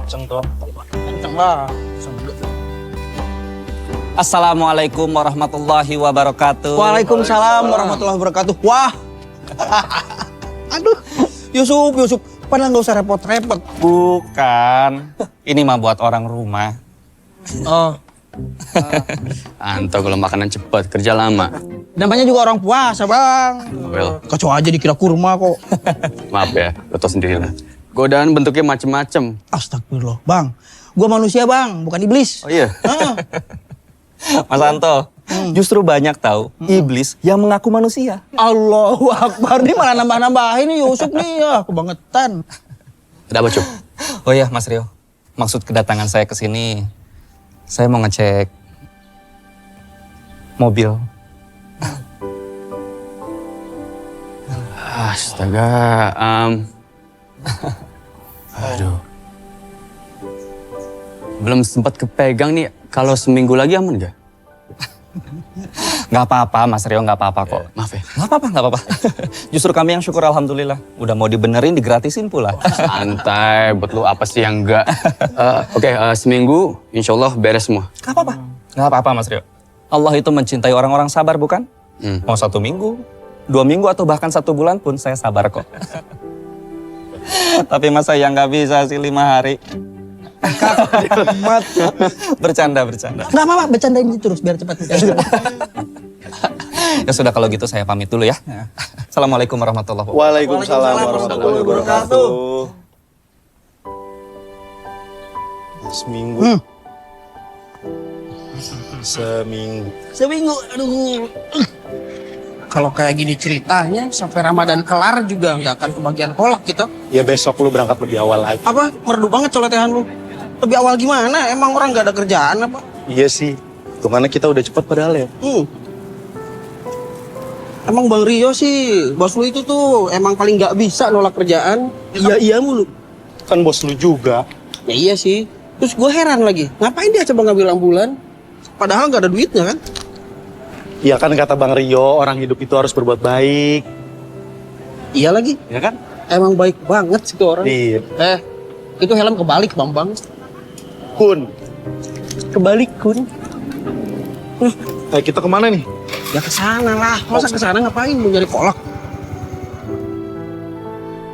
Kenceng toh. Kenceng lah. Assalamualaikum warahmatullahi wabarakatuh. Waalaikumsalam warahmatullahi wabarakatuh. Wah. Aduh, Yusuf. Padahal nggak usah repot-repot. Bukan. Ini mah buat orang rumah. Oh. Anto kalau makanan cepat, kerja lama. Namanya juga orang puasa, Bang. Well. Kacau aja dikira kurma kok. Maaf ya, lo tau sendiri lah. Godaan bentuknya macem-macem. Astagfirullah, Bang. Gua manusia, Bang, bukan iblis. Oh iya? Mas Anto, justru banyak tahu iblis yang mengaku manusia. Allahu Akbar, ini malah nambah-nambahin nih Yusuf nih. Ya, kebangetan. Ada apa, Cuk? Oh iya, Mas Rio. Maksud kedatangan saya ke sini, saya mau ngecek mobil. Astaga, aduh. Belum sempat kepegang nih, kalau seminggu lagi aman gak? Nggak apa-apa, Mas Rio, nggak apa-apa kok. Maaf ya. Nggak apa-apa. Justru kami yang syukur alhamdulillah. Udah mau dibenerin, digratisin pula. Santai, buat lu apa sih yang enggak? Oke, seminggu insya Allah beres semua. Nggak apa-apa. Nggak apa-apa, Mas Rio. Allah itu mencintai orang-orang sabar, bukan? Mau 1 minggu, 2 minggu, atau bahkan 1 bulan pun saya sabar kok. Tapi masa yang nggak bisa sih 5 hari. Bercanda. Nggak apa-apa, bercandain terus biar cepat. Ya sudah, kalau gitu saya pamit dulu ya. Assalamualaikum warahmatullahi wabarakatuh. Waalaikumsalam warahmatullahi wabarakatuh. Seminggu. Seminggu, aduh. Kalau kayak gini ceritanya, sampai Ramadan kelar juga nggak akan kebagian kolak gitu. Ya besok lu berangkat lebih awal lagi. Apa? Merdu banget coletehan lu. Lebih awal gimana? Emang orang nggak ada kerjaan apa? Iya sih. Hitungannya kita udah cepat padahal ya. Emang Bang Rio sih, bos lu itu tuh emang paling nggak bisa nolak kerjaan. Iya mulu. Kan bos lu juga. Ya iya sih. Terus gue heran lagi, ngapain dia coba ngambil ambulan? Padahal nggak ada duitnya kan? Iya kan kata Bang Rio, orang hidup itu harus berbuat baik. Iya lagi. Ya kan? Emang baik banget sih tuh orang. Iya. Itu helm kebalik Bang. Kun. Kebalik Kun. Kita kemana nih? Ya ke sana lah. Masa ke sana ngapain mau nyari kolak?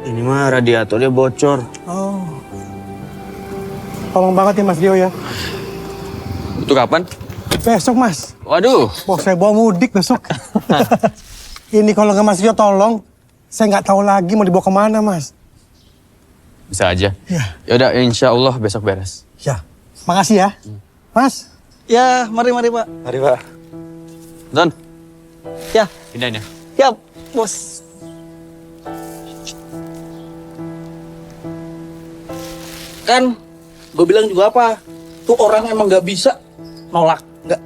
Ini mah radiatornya bocor. Oh. Tolong banget ya Mas Rio ya. Itu kapan? Besok Mas. Waduh. Mau saya bawa mudik besok. Ini kalau nggak Mas Rio tolong, saya nggak tahu lagi mau dibawa kemana Mas. Bisa aja. Ya. Yaudah, insya Allah besok beres. Ya, makasih ya. Mas. Ya, mari Pak. Mari Pak. Don, Ya, pindahin ya. ya bos. Kan, gue bilang juga apa? Tuh orang emang nggak bisa nolak, nggak.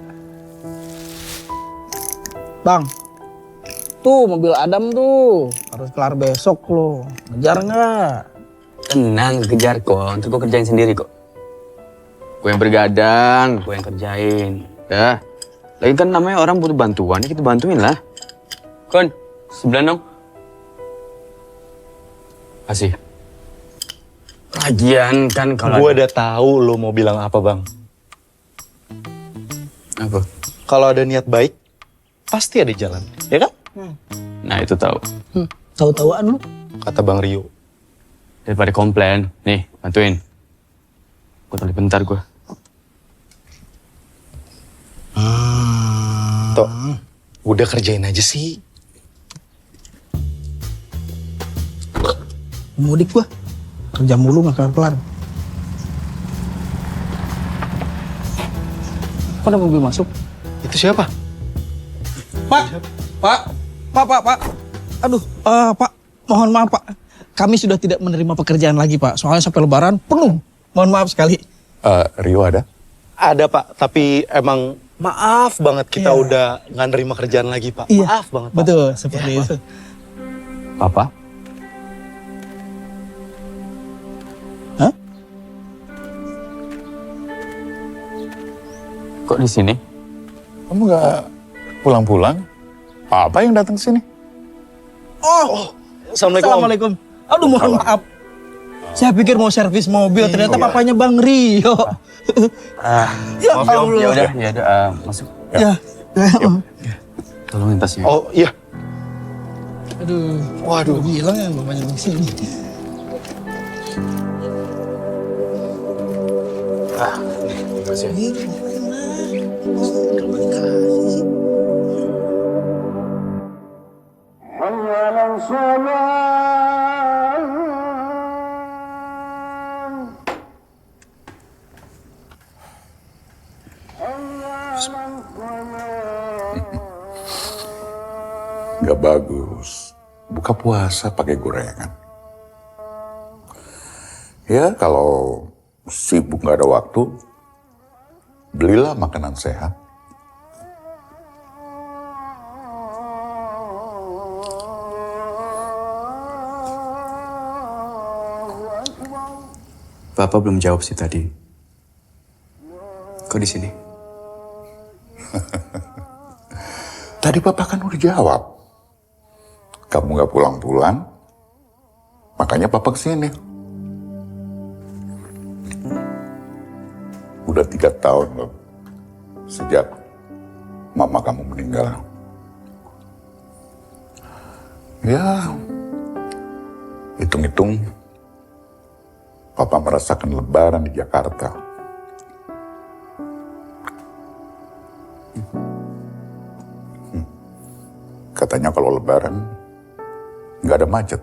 Bang, tuh mobil Adam tuh harus kelar besok lo. Ngejar nggak? Tenang, kejar kok. Ntar gue kerjain sendiri kok. Gue yang bergadang, gue yang kerjain. Ya. Lagi kan namanya orang butuh bantuan, ya kita bantuin lah. Kon, sebelah dong. Kasih. Lagian kan kalau Gue udah tahu lo mau bilang apa Bang. Apa? Kalau ada niat baik, pasti ada jalan. Ya kan? Nah itu tahu. Tahu-tahuan lu. Kata Bang Rio. Daripada komplain, nih bantuin. Gue tadi bentar gue. Tok, udah kerjain aja sih. Mudik gua. Kerja mulu nggak kelar-kelar. Kok ada mobil masuk? Itu siapa? Pak. Aduh, Pak, mohon maaf Pak. Kami sudah tidak menerima pekerjaan lagi Pak. Soalnya sampai Lebaran penuh. Mohon maaf sekali. Rio ada? Ada Pak, tapi emang maaf banget kita udah nggak nerima kerjaan lagi Pak. Iya, Maaf banget Pak. betul seperti itu. Papa? Hah? Kok di sini? Kamu nggak pulang-pulang? Papa yang datang ke sini? Oh, Assalamualaikum. Assalamualaikum. Aduh, mohon maaf. Saya pikir mau servis mobil, ternyata papanya Bang Rio. Ya Allah. Ya udah, masuk. Ya. Tolongin tasnya. Oh iya. Aduh, waduh, bilang ya bapaknya di sini. Nggak bagus. Buka puasa pakai gorengan. Ya kalau sibuk nggak ada waktu, belilah makanan sehat. Bapak belum jawab sih tadi. Kok di sini? Tadi Bapak kan udah jawab. Kamu nggak pulang-pulang, makanya Papa kesini. Udah 3 tahun loh, sejak mama kamu meninggal. Ya, hitung-hitung, Papa merasakan lebaran di Jakarta. Katanya kalau lebaran, nggak ada macet.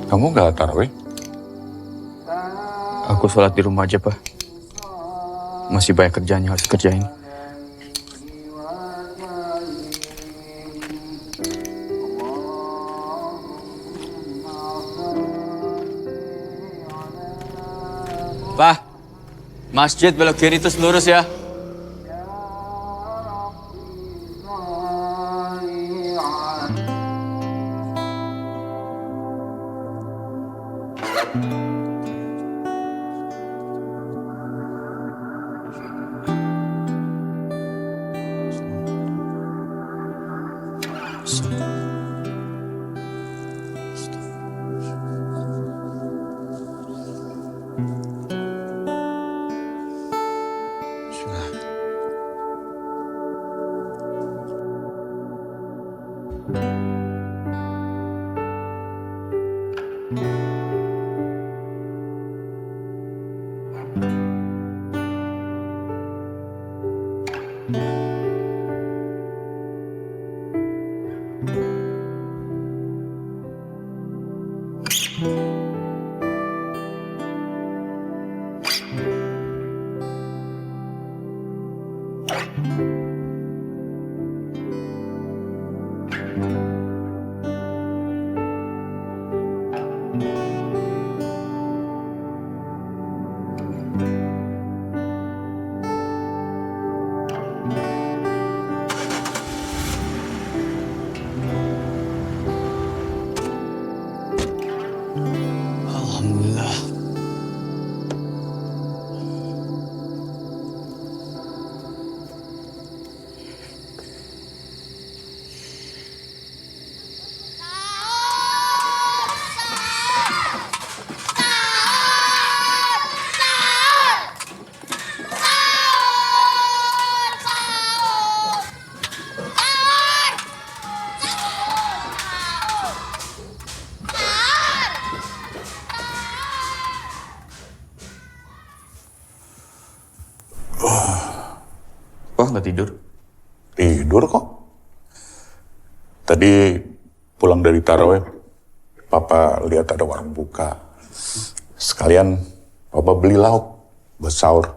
Kamu nggak tarawih? Aku sholat di rumah aja, Pak. Masih banyak kerjaan yang harus kerjain. Pak, masjid belok kiri terus lurus ya. Alhamdulillah. Wah, nggak tidur? Tidur kok. Tadi pulang dari tarawih, Papa lihat ada warung buka. Sekalian Papa beli lauk buat sahur.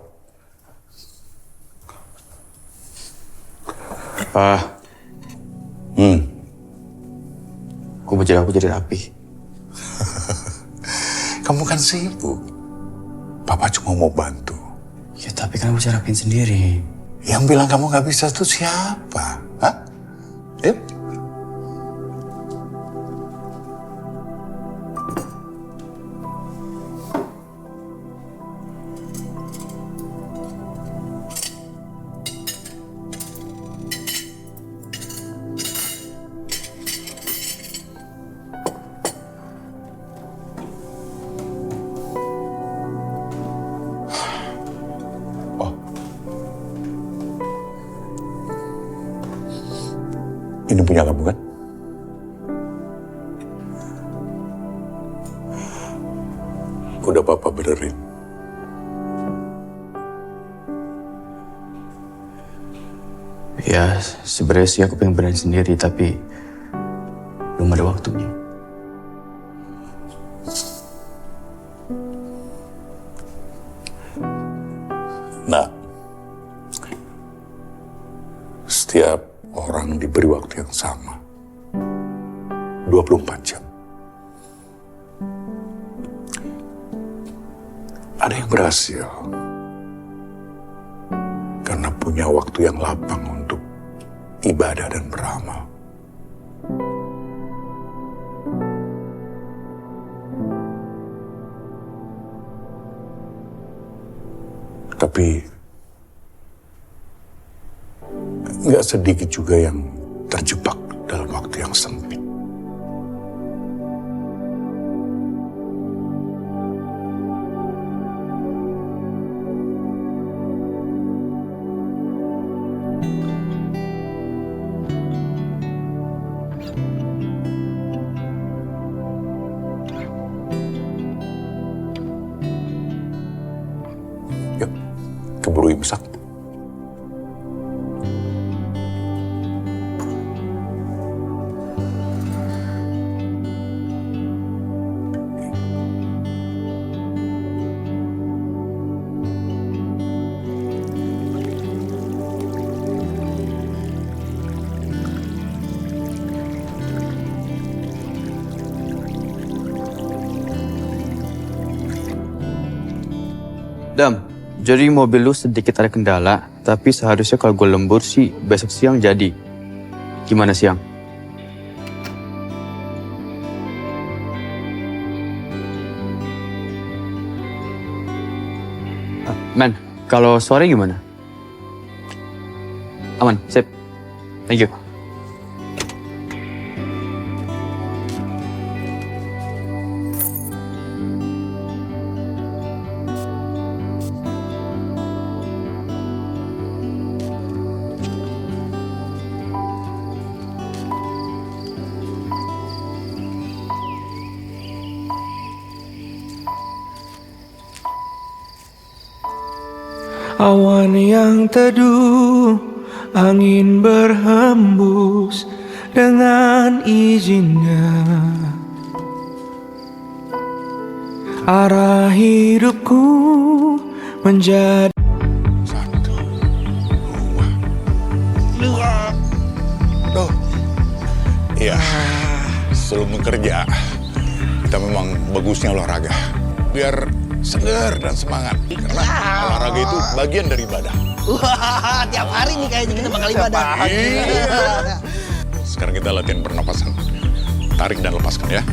Pak, aku jadi rapi. Kamu kan sibuk. Papa cuma mau bantu. Ya tapi kan aku bisa rapiin sendiri. Yang bilang kamu nggak bisa tuh siapa? Hah? Yuk. Ini punya kamu kan? Udah Papa benerin. Ya, sebenarnya sih aku pengen benerin sendiri, tapi belum ada waktunya. Nah, setiap orang diberi waktu yang sama. 24 jam. Ada yang berhasil karena punya waktu yang lapang untuk ibadah dan beramal. Tapi nggak sedikit juga yang terjebak dalam waktu yang sempit. Yuk, keburu imsak. Dam, jadi mobil lu sedikit ada kendala, tapi seharusnya kalau gue lembur sih besok siang jadi. Gimana siang? Man, kalau sore gimana? Aman, sip. Thank you. Awan yang teduh, angin berhembus dengan izinnya. Arah hidupku menjadi Satu, dua. Iya, sebelum bekerja, kita memang bagusnya olahraga. Biar segar dan semangat. Karena olahraga itu bagian dari ibadah. Wah, tiap hari nih kayaknya kita bakal ibadah. Iya. Sekarang kita latihan pernapasan. Tarik dan lepaskan ya.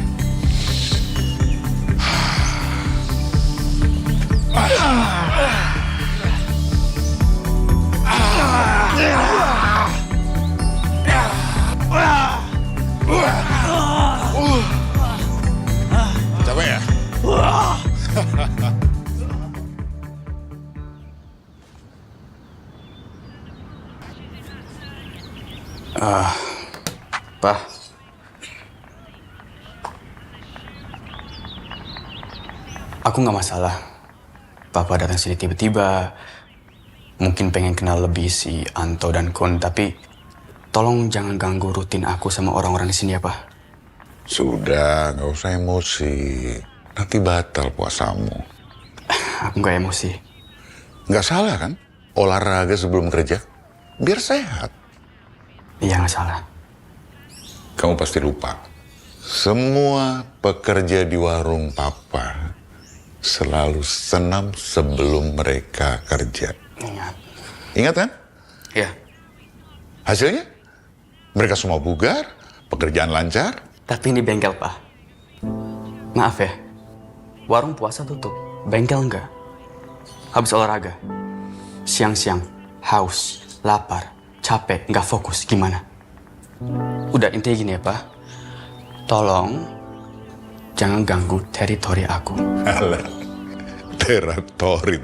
Capek ya? Pak. Aku nggak masalah. Papa datang sini tiba-tiba. Mungkin pengen kenal lebih si Anto dan Kun, tapi tolong jangan ganggu rutin aku sama orang-orang di sini ya, Pak. Sudah, nggak usah emosi. Nanti batal puasamu. Aku nggak emosi. Nggak salah kan? Olahraga sebelum kerja. Biar sehat. Iya, nggak salah. Kamu pasti lupa. Semua pekerja di warung Papa selalu senam sebelum mereka kerja. Ingat. Ingat kan? Iya. Hasilnya? Mereka semua bugar, pekerjaan lancar. Tapi ini bengkel, Pak. Maaf ya, warung puasa tutup, bengkel enggak. Habis olahraga, siang-siang, haus, lapar, capek, nggak fokus, gimana? Udah, intinya gini ya, Pak. Tolong, jangan ganggu teritori aku. Alah, teratori.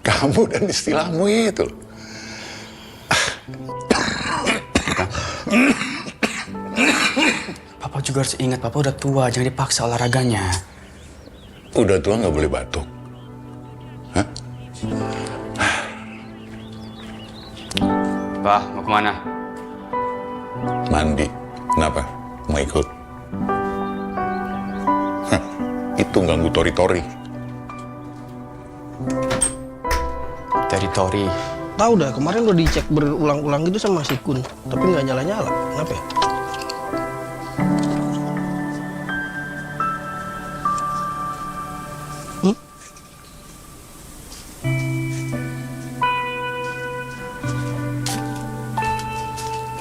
Kamu dan istilahmu itu. Papa juga harus ingat, Papa udah tua, jangan dipaksa olahraganya. Udah tua nggak boleh batuk. Hah? Pak, mau kemana? Mandi. Kenapa? Mau ikut? Hah, itu ganggu tori-tori. Teritori. Tahu dah, kemarin udah dicek berulang-ulang gitu sama si Kun, tapi nggak nyala-nyala. Kenapa ya?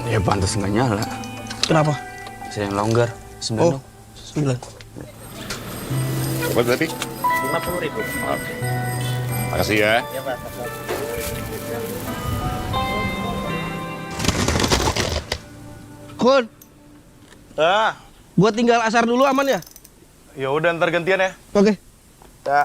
Ya pantas nggak nyala. Kenapa? Saya yang longgar. 9 dong. 9. Apa tadi? 50.000. Oke. Makasih ya. Iya, Pak. Kun, Ah, buat tinggal asar dulu aman ya? ya udah ntar gantian ya. Oke. Ya.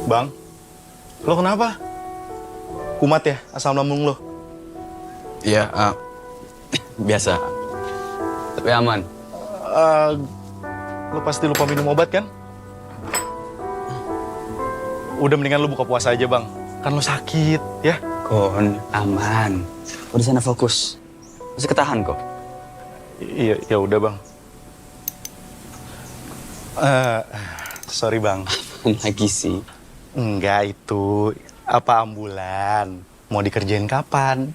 Bang, lo kenapa? Kumat ya asam lambung lo? Iya, biasa. Tapi aman. Lo pasti lupa minum obat kan? Udah mendingan lo buka puasa aja bang. Kan lo sakit ya. Kon, aman. Udah sana fokus. Masih ketahan kok. Iya, ya udah bang. Sorry bang. Lagi sih. Enggak itu. Apa ambulan? Mau dikerjain kapan?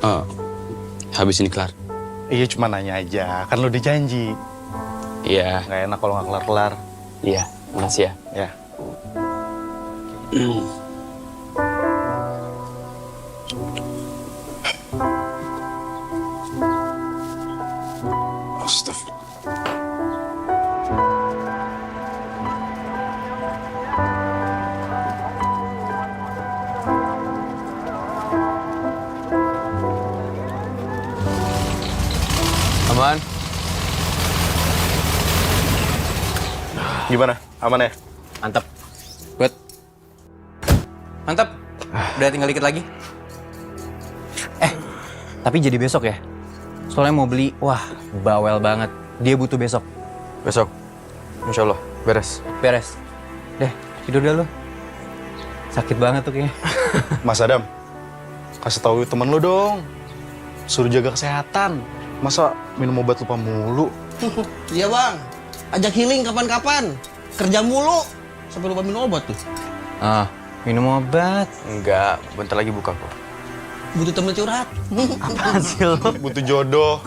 Oh, habis ini kelar. Iya cuma nanya aja. Kan lo udah janji. Iya, Nggak enak kalau nggak kelar-kelar. iya. Makasih ya. Ya. Aman? Gimana? Aman ya? Mantap. Buat. Mantap. Udah tinggal dikit lagi. Tapi jadi besok ya. Soalnya mau beli, wah bawel banget. Dia butuh besok. Besok. Insya Allah. Beres. Beres. Deh, tidur dah lu. Sakit banget tuh kayaknya. Mas Adam, kasih tahu temen lu dong. Suruh jaga kesehatan. Masa minum obat lupa mulu? Iya bang, ajak healing kapan-kapan. Kerja mulu, sampai lupa minum obat tuh. Minum obat. Enggak, bentar lagi buka kok. Butuh temen curhat. Apaan sih lo? Butuh jodoh.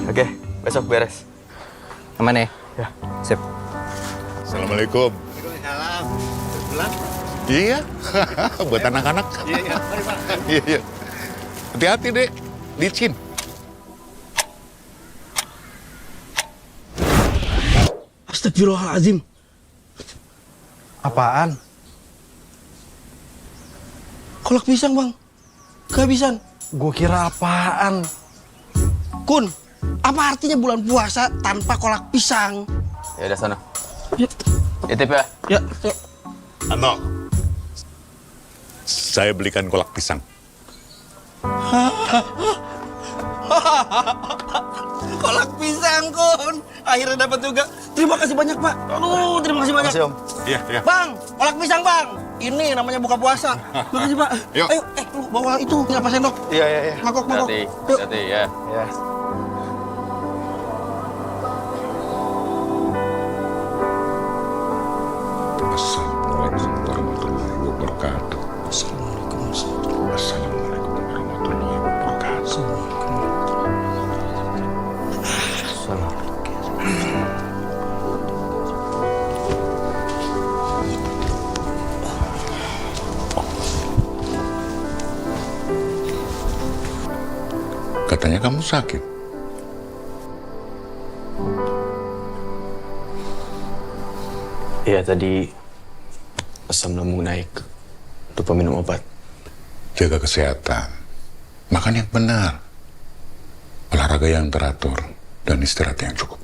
Oke, besok beres. Aman ya? Ya. Sip. Assalamualaikum. Iya, buat anak-anak. Iya, iya. Hati-hati, Dek. Licin. Astagfirullahaladzim. Apaan? Kolak pisang bang, kehabisan. Gue kira apaan? Kun, apa artinya bulan puasa tanpa kolak pisang? Ya udah sana. Ya, Titip ya. ya, ya. Ano, saya belikan kolak pisang. Kolak pisang Kun, akhirnya dapat juga. Terima kasih banyak pak. Aduh, terima kasih banyak. Makasih om. Iya, iya. Bang, kolak pisang bang. Ini namanya buka puasa. Makasih pak. Yuk. Ayo, lu bawa itu, nyapa sendok. Iya, iya, iya. Mangkok, mangkok. Hati, Yuk. hati ya. Ya. Katanya kamu sakit. Iya, tadi asam lambung naik. Lupa minum obat. Jaga kesehatan. Makan yang benar. Olahraga yang teratur. Dan istirahat yang cukup.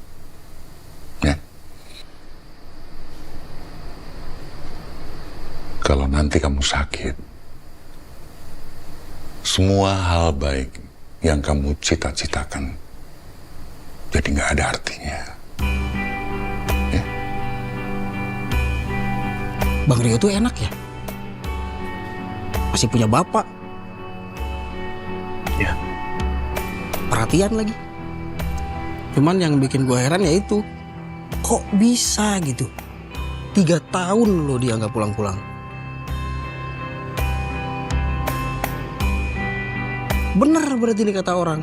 Ya. Kalau nanti kamu sakit, semua hal baik yang kamu cita-citakan jadi nggak ada artinya. Ya. Bang Rio tuh enak ya. Masih punya bapak. Ya. Perhatian lagi. Cuman yang bikin gue heran ya itu, kok bisa gitu 3 tahun loh dia nggak pulang-pulang. Bener berarti ini kata orang,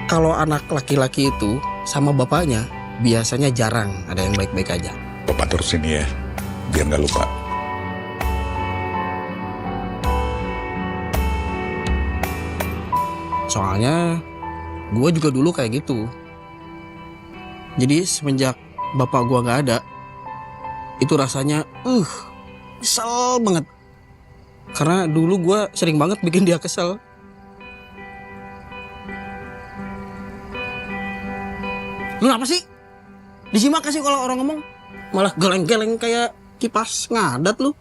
kalau anak laki-laki itu sama bapaknya biasanya jarang ada yang baik-baik aja. Bapak terusin ya, biar nggak lupa. Soalnya gue juga dulu kayak gitu. Jadi semenjak bapak gue nggak ada, itu rasanya kesel banget. Karena dulu gue sering banget bikin dia kesel. Lu ngapa sih? Disimak sih kalau orang ngomong. Malah geleng-geleng kayak kipas ngadat lu.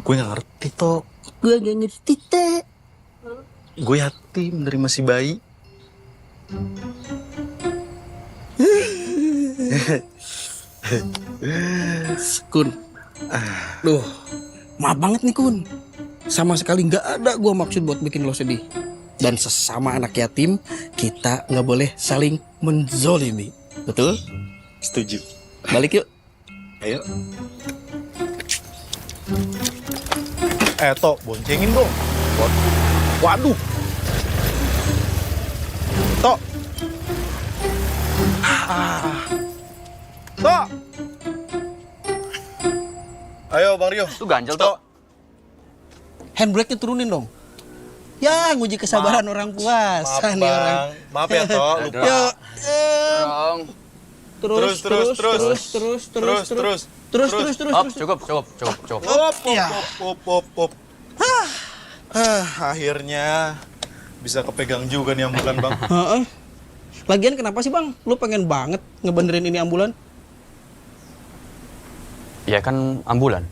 Gue gak ngerti, Tok. Gue gak ngerti, Teh. Gue yatim dari masih bayi. Kun. Duh, maaf banget nih Kun. Sama sekali nggak ada gue maksud buat bikin lo sedih. Dan sesama anak yatim, kita nggak boleh saling menzolimi. Betul? Setuju. Balik yuk. Ayo. Tok, boncengin dong. Waduh. Tok. Tok. Ayo Bang Rio. Itu ganjel, Tok. Handbrake-nya turunin dong. Ya, nguji kesabaran orang puasa Maaf nih orang. Bang. Maaf ya Tok, lupa. Yuk. Dong. Terus. Hop, cukup. Op. Akhirnya bisa kepegang juga nih ambulan Bang. Heeh. Lagian kenapa sih Bang? Lu pengen banget ngebenerin ini ambulan? Ya kan ambulan.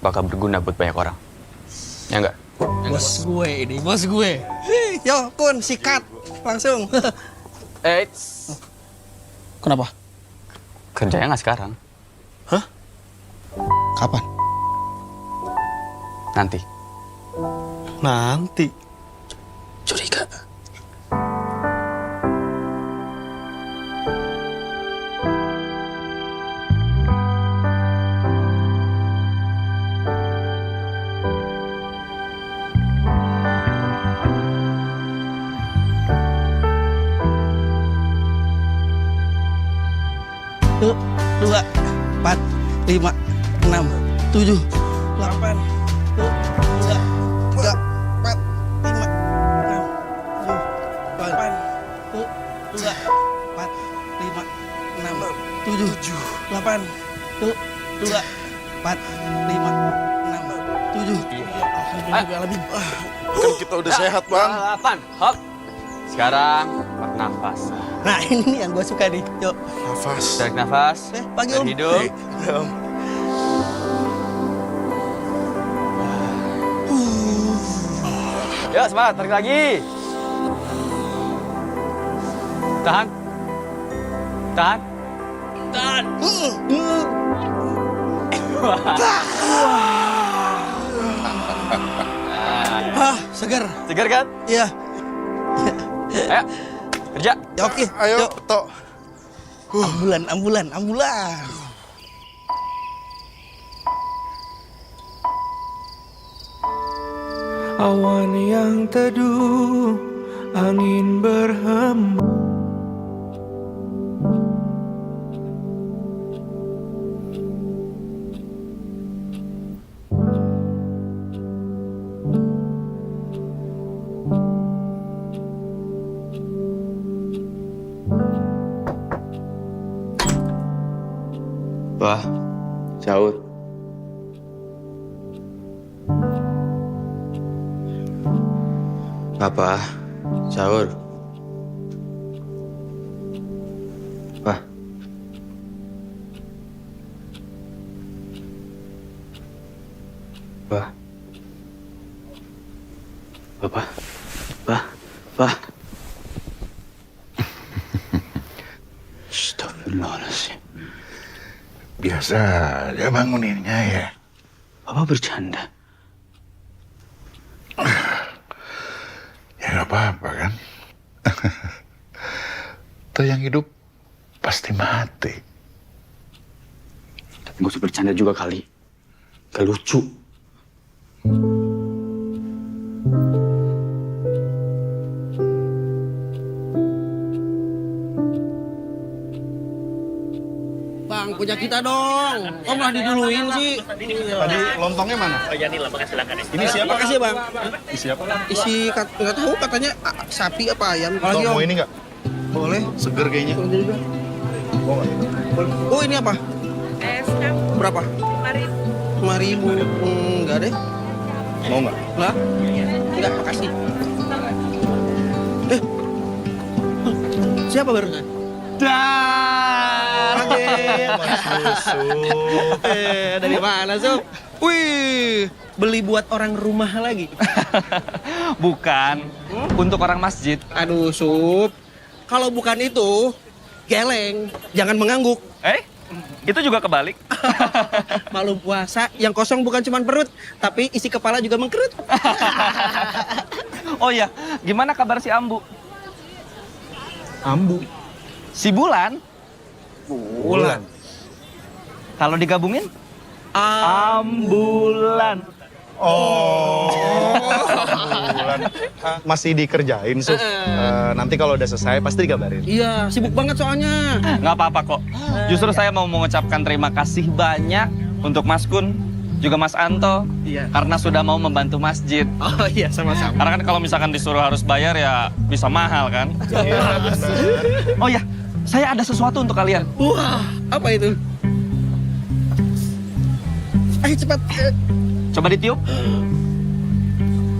Bakal berguna buat banyak orang. Ya enggak? Bos gue ini, bos gue. Yo, Kun, sikat. Langsung. Eits. Kenapa? Kerjanya nggak sekarang. Kapan? Nanti. Nanti. Curiga. Tuh, 2, 4, 5, 6, 7, 8, 2, 3, 4, 5, 6, 7, 8, 2, 4, 5, 6, 7, 8, 2, 4, 5, 6, 7. Alhamdulillah lebih. Kan kita udah sehat Bang. 8. Hop. Sekarang bernafas. Nah ini nih yang gue suka nih. Yuk. Nafas. Tarik nafas. Pagi dari Om. hidung. Yuk semangat, tarik lagi. Tahan. Tahan. Tahan. Segar. Segar kan? Iya. Ayo, kerja. Ya, oke. Ayo, Yuk. Tok. Ambulan. Awan yang teduh, angin berhembus. Wah, sahur. Papa, sahur. Wah. Wah. Papa. Wah. Astagfirullahaladzim. Biasa dia banguninnya ya. Papa bercanda. Ya nggak apa-apa kan. Tuh yang hidup pasti mati. Tapi gak usah bercanda juga kali. Gak lucu. Bang, punya kita dong. Kok malah diduluin sih? Tadi lontongnya mana? Oh iya nih, silakan. Ini siapa? Makasih Bang. Ini siapa? Isi nggak tahu katanya sapi apa ayam. Lo mau ini nggak? Boleh. Seger kayaknya. Oh ini apa? Es campur Berapa? 5.000. Enggak deh. Mau nggak? Lah? Enggak, makasih. Siapa barusan? Mas Susu. Dari mana, Sob? Wih, beli buat orang rumah lagi. Bukan, untuk orang masjid. Aduh, Sup. Kalau bukan itu, geleng. Jangan mengangguk. Itu juga kebalik. Malu puasa, yang kosong bukan cuma perut, tapi isi kepala juga mengkerut. Oh iya, gimana kabar si Ambu? Ambu. Si Bulan? Bulan. Kalau digabungin? Ambulan. Oh. Bulan. Masih dikerjain, Suf. Nanti kalau udah selesai pasti dikabarin. Iya, sibuk banget soalnya. Nggak apa-apa kok. Justru saya mau mengucapkan terima kasih banyak untuk Mas Kun, juga Mas Anto. Iya. Karena sudah mau membantu masjid. Oh iya, sama-sama. Karena kan kalau misalkan disuruh harus bayar ya bisa mahal kan? Iya, Oh ya, saya ada sesuatu untuk kalian. Wah, apa itu? Ayo cepat. Coba ditiup.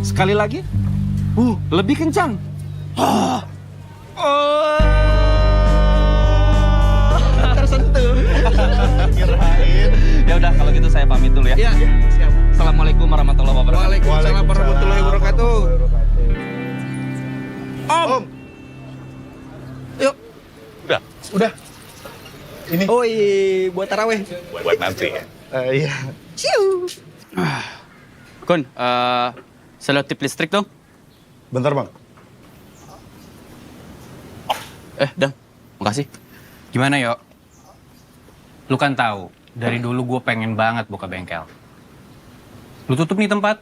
Sekali lagi. Lebih kencang. Tersentuh. Kirain. Ya udah kalau gitu saya pamit dulu ya. Iya, siap. Assalamualaikum warahmatullahi wabarakatuh. Waalaikumsalam warahmatullahi wabarakatuh. Om. Yuk. Udah. Ini. Oh iya, buat taraweh. Buat nanti ya. Iya. Ciu. Kun, selotip listrik dong. Bentar, Bang. Dang. Makasih. Gimana, Yo? Lu kan tahu, dari dulu gue pengen banget buka bengkel. Lu tutup nih tempat,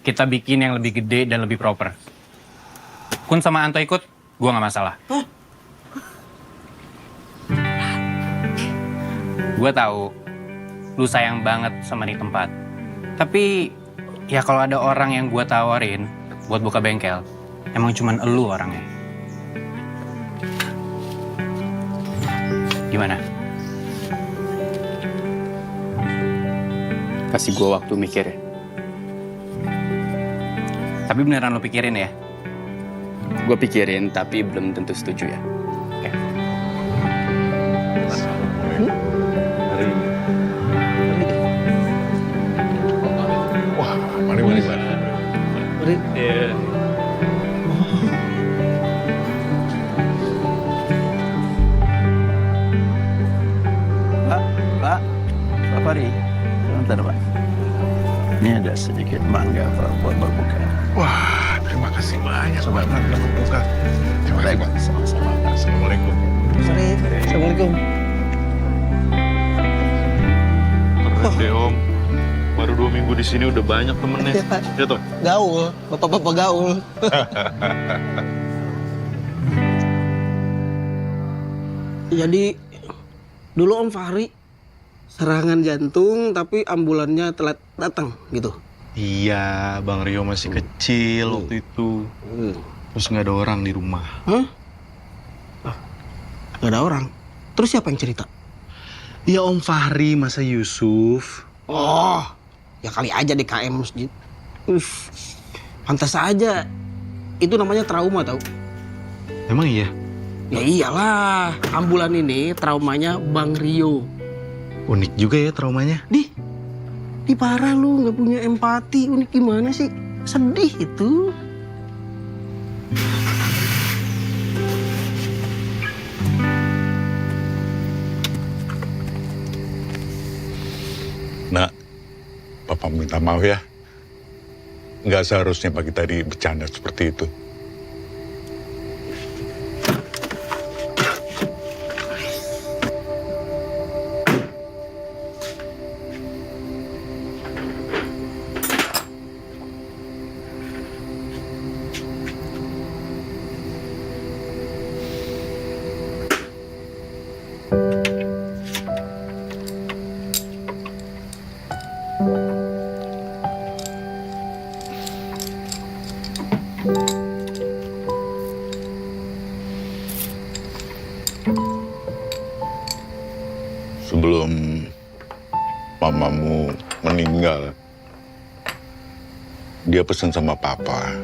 kita bikin yang lebih gede dan lebih proper. Kun sama Anto ikut, gue nggak masalah. Gue tahu, lu sayang banget sama nih tempat. Tapi, ya kalau ada orang yang gue tawarin buat buka bengkel, emang cuman elu orangnya. Gimana? Kasih gua waktu mikir ya. Tapi beneran lu pikirin ya? Gue pikirin, tapi belum tentu setuju ya. Wah, mari. Pak, Fari, sebentar Pak. Ini ada sedikit mangga Pak buat berbuka. Wah, terima kasih banyak Sobat Mangga buka. Terima kasih, Pak. Sama-sama. Assalamualaikum. Assalamualaikum. Keren deh, Om. Baru 2 minggu di sini udah banyak temennya. Ya toh? Gaul, bapak-bapak gaul. Jadi dulu Om Fahri serangan jantung tapi ambulannya telat datang gitu. Iya, Bang Rio masih kecil waktu itu. Terus nggak ada orang di rumah. Hah? Gak ada orang. Terus siapa yang cerita? Iya Om Fahri, masa Yusuf? Oh, ya kali aja DKM masjid. Pantas aja. Itu namanya trauma tau. Emang iya? Ya iyalah, ambulan ini traumanya Bang Rio. Unik juga ya traumanya. Di parah lu nggak punya empati. Unik gimana sih? Sedih itu. Nak, Papa minta maaf ya. Nggak seharusnya pagi tadi bercanda seperti itu. Sebelum mamamu meninggal, dia pesan sama papa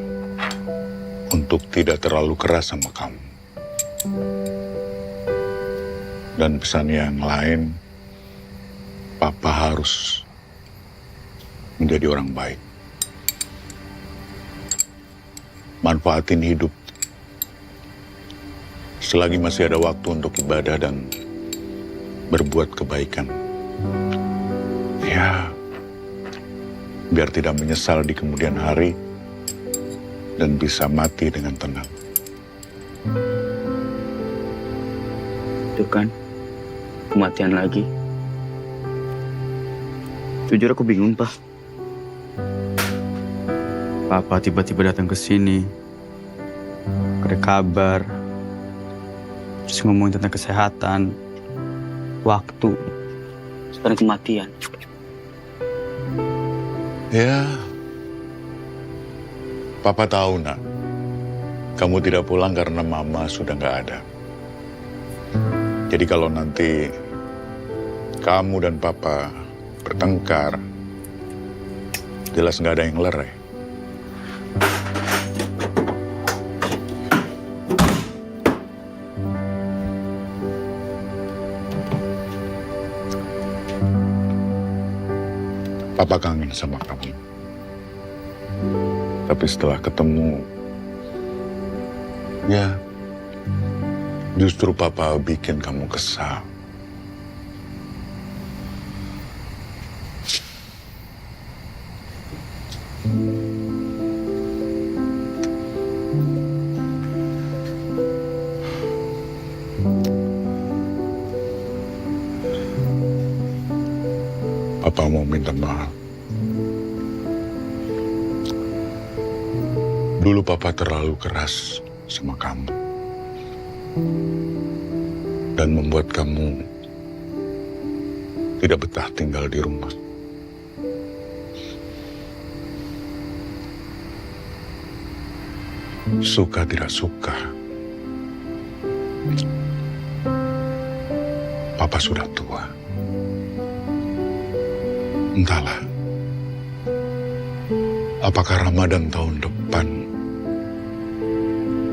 untuk tidak terlalu keras sama kamu. Dan pesan yang lain, papa harus menjadi orang baik. Manfaatin hidup selagi masih ada waktu untuk ibadah dan berbuat kebaikan. Ya, biar tidak menyesal di kemudian hari dan bisa mati dengan tenang. Tuh kan, kematian lagi. Jujur aku bingung, Pak. Papa tiba-tiba datang ke sini. Ada kabar. Terus ngomongin tentang kesehatan, waktu, sekarang kematian. Ya, papa tahu nak, kamu tidak pulang karena mama sudah nggak ada. Jadi kalau nanti kamu dan papa bertengkar, jelas nggak ada yang lerai. Papa kangen sama kamu. Tapi setelah ketemu, ya, justru Papa bikin kamu kesal. Papa mau minta maaf. Dulu Papa terlalu keras sama kamu. Dan membuat kamu tidak betah tinggal di rumah. Suka tidak suka, Papa sudah tua. Entahlah, apakah Ramadan tahun depan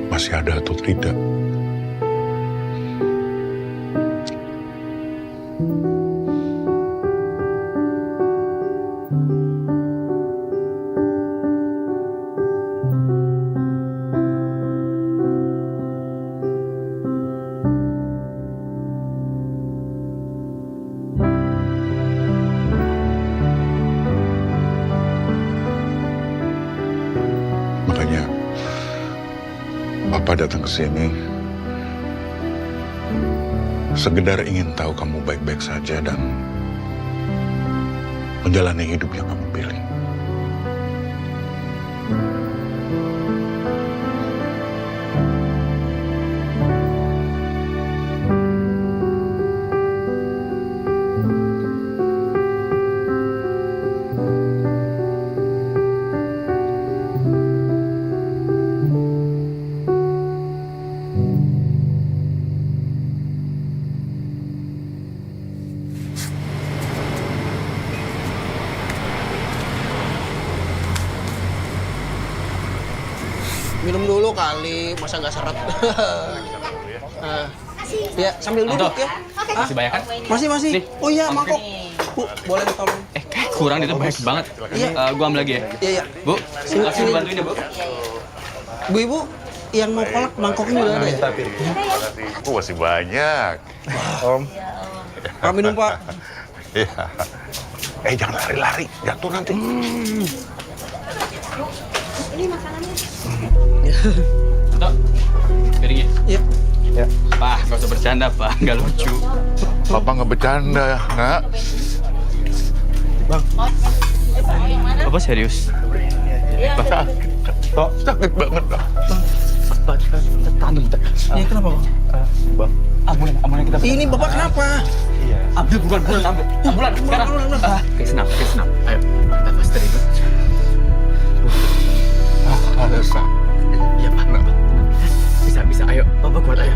masih ada atau tidak. Makanya Papa datang ke sini sekedar ingin tahu kamu baik-baik saja dan menjalani hidup yang kamu pilih. Minum dulu kali, masa nggak seret. Ya, sambil duduk ya. Masih banyak kan? Masih. Nih. Oh iya, mangkok. Bu, boleh tolong. Kayak kurang itu banyak banget. Gua ambil lagi ya. Iya. Bu, langsung dibantuin ya, Bu. Bu, Ibu, yang mau kolak mangkoknya udah ada ya? Oh, masih banyak. Kami minum, Pak. Iya. Jangan lari-lari, jatuh nanti. Anto, piringnya. Iya. Pak, nggak usah bercanda, Pak. Nggak lucu. Papa nggak bercanda, nak. Bapak serius? Sakit banget, nak. Iya, kenapa, Bang? Ambulan kita. Ini Bapak kenapa? Ambil bukan ambil. Ambulan sekarang. Kayak senam. Ayo, kita faster itu. Iya, Pak. Bisa. Ayo, Bapak kuat. Ayo.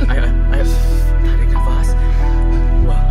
Tarik nafas. Wah.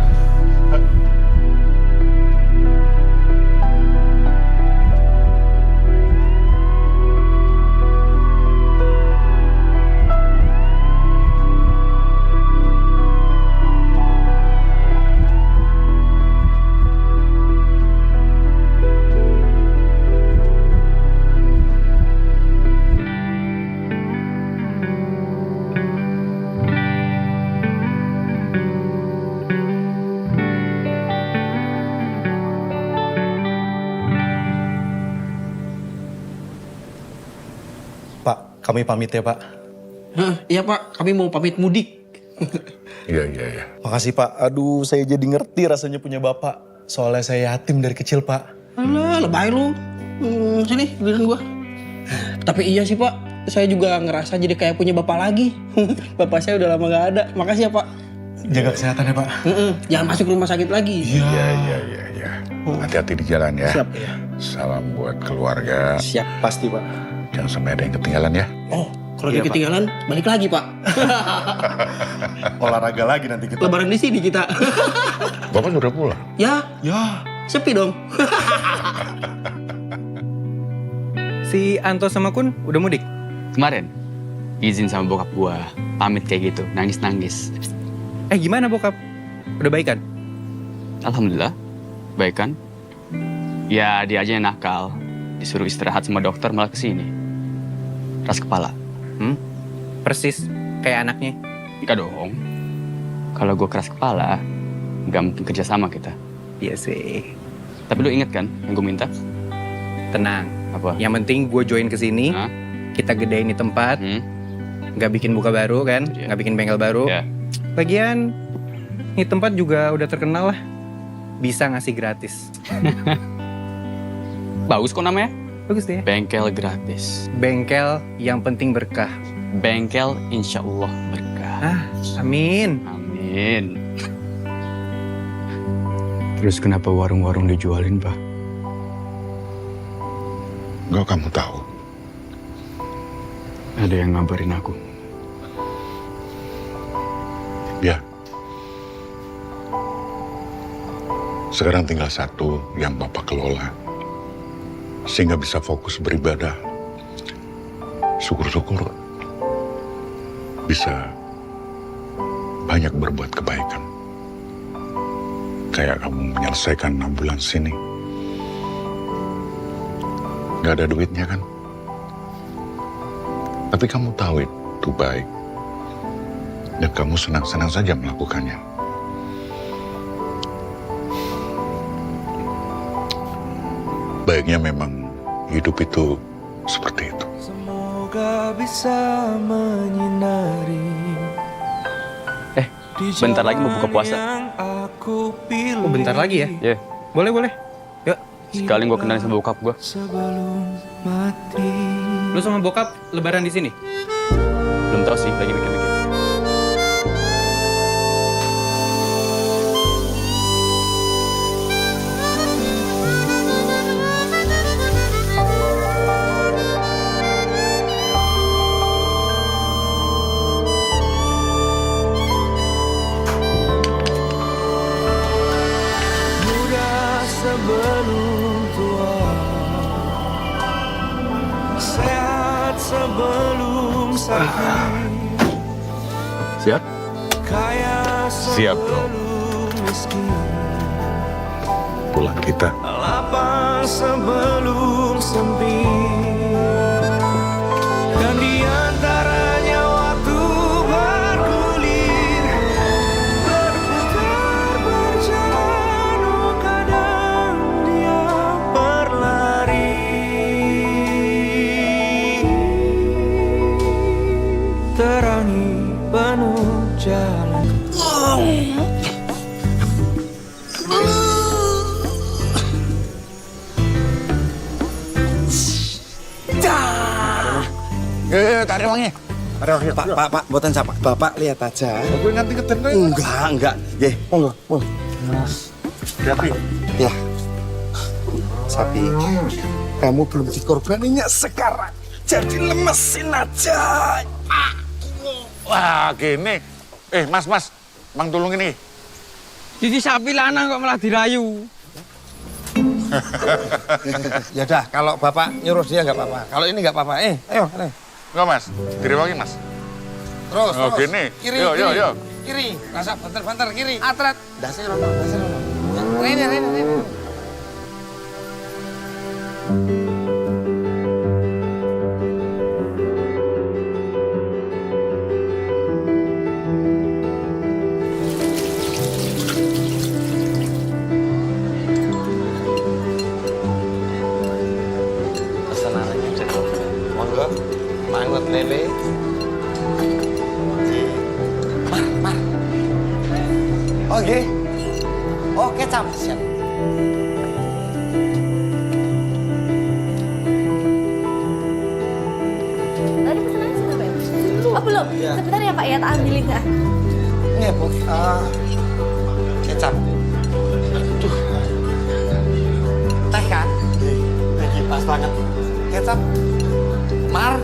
Pak, kami pamit ya, Pak. Iya, Pak. Kami mau pamit mudik. Iya. Makasih, Pak. Aduh, saya jadi ngerti rasanya punya Bapak. Soalnya saya yatim dari kecil, Pak. Alah, lebay lu. Sini, giliran gua. Tapi iya sih, Pak. Saya juga ngerasa jadi kayak punya bapak lagi. Bapak saya udah lama gak ada. Makasih ya, Pak. Jaga kesehatan ya, Pak. Jangan masuk rumah sakit lagi. Iya. Hati-hati di jalan ya. Siap. Salam buat keluarga. Siap. Pasti, Pak. Jangan sampai ada yang ketinggalan ya. Oh, kalau dia ketinggalan, balik lagi, Pak. Olahraga lagi nanti kita. Lebaran di sini kita. Bapak sudah pulang? Ya, sepi dong. Si Anto sama Kun udah mudik? Kemarin, izin sama bokap gua, pamit kayak gitu, nangis-nangis. Gimana bokap? Udah baikan? Alhamdulillah, baik kan? Ya, dia aja yang nakal. Disuruh istirahat sama dokter malah kesini. Keras kepala. Persis kayak anaknya. Enggak dong. Kalau gue keras kepala, nggak mungkin kerja sama kita. Iya sih. Tapi lu inget kan yang gue minta? Tenang. Apa? Yang penting gue join ke sini, kita gedein di tempat, nggak bikin buka baru kan, nggak bikin bengkel baru. Lagian, ini tempat juga udah terkenal lah, bisa ngasih gratis. Bagus kok namanya. Bagus deh. Bengkel gratis. Bengkel yang penting berkah. Bengkel insya Allah berkah. Amin. Amin. Terus kenapa warung-warung dijualin, Pak? Enggak, kamu tahu. Ada yang ngabarin aku. Ya. Sekarang tinggal satu yang Bapak kelola. Sehingga bisa fokus beribadah. Syukur-syukur bisa banyak berbuat kebaikan. Kayak kamu menyelesaikan ambulans ini. Gak ada duitnya kan? Tapi kamu tahu itu baik. Dan kamu senang-senang saja melakukannya. Baiknya memang hidup itu seperti itu. Semoga bisa menyinari. Bentar lagi mau buka puasa. Oh, bentar lagi ya? Ya. Boleh. Yuk. Sekali gue kenalin sama bokap gue. Sebelum mati. Lu sama bokap lebaran di sini? Belum tahu sih, lagi mikir-mikir. Sebelum tua, sehat sebelum sakit. Siap? Kaya Siap dong. sebelum miskin, Pulang kita. lapang sebelum sempit. Dan di antaranya waktu bergulir, berputar berjalan, oh kadang dia berlari. Terangi penuh jalan. Tarik wangi. Pak, buatan siapa? Bapak lihat aja. Gue nanti keten gue. Enggak. Nggih, monggo. Tapi Ya. Sapi, kamu belum dikorbaninnya sekarang. Jadi lemesin aja. Wah, gini. Mas. Mang tolong ini. Jadi sapi lanang kok malah dirayu. Ya udah, kalau Bapak nyuruh dia nggak apa-apa. Kalau ini nggak apa-apa. Ayo. Enggak, Mas. Diri wangi, Mas. Terus. Oh, gini. Kiri. Yo. Kiri. Rasa banter kiri. Atret. Dasnya rono. Rene. Pesanannya cekok. Monggo. Mangut lele. Mar. Oke. Oke, Cam. Siap. Tadi pesanannya sudah bayar? Oh belum? Sebentar ya Pak ya, tak ambilin ya. Ini Bu, kecap. Tuh. Teh kan? Lagi pas banget. Kecap. Mar.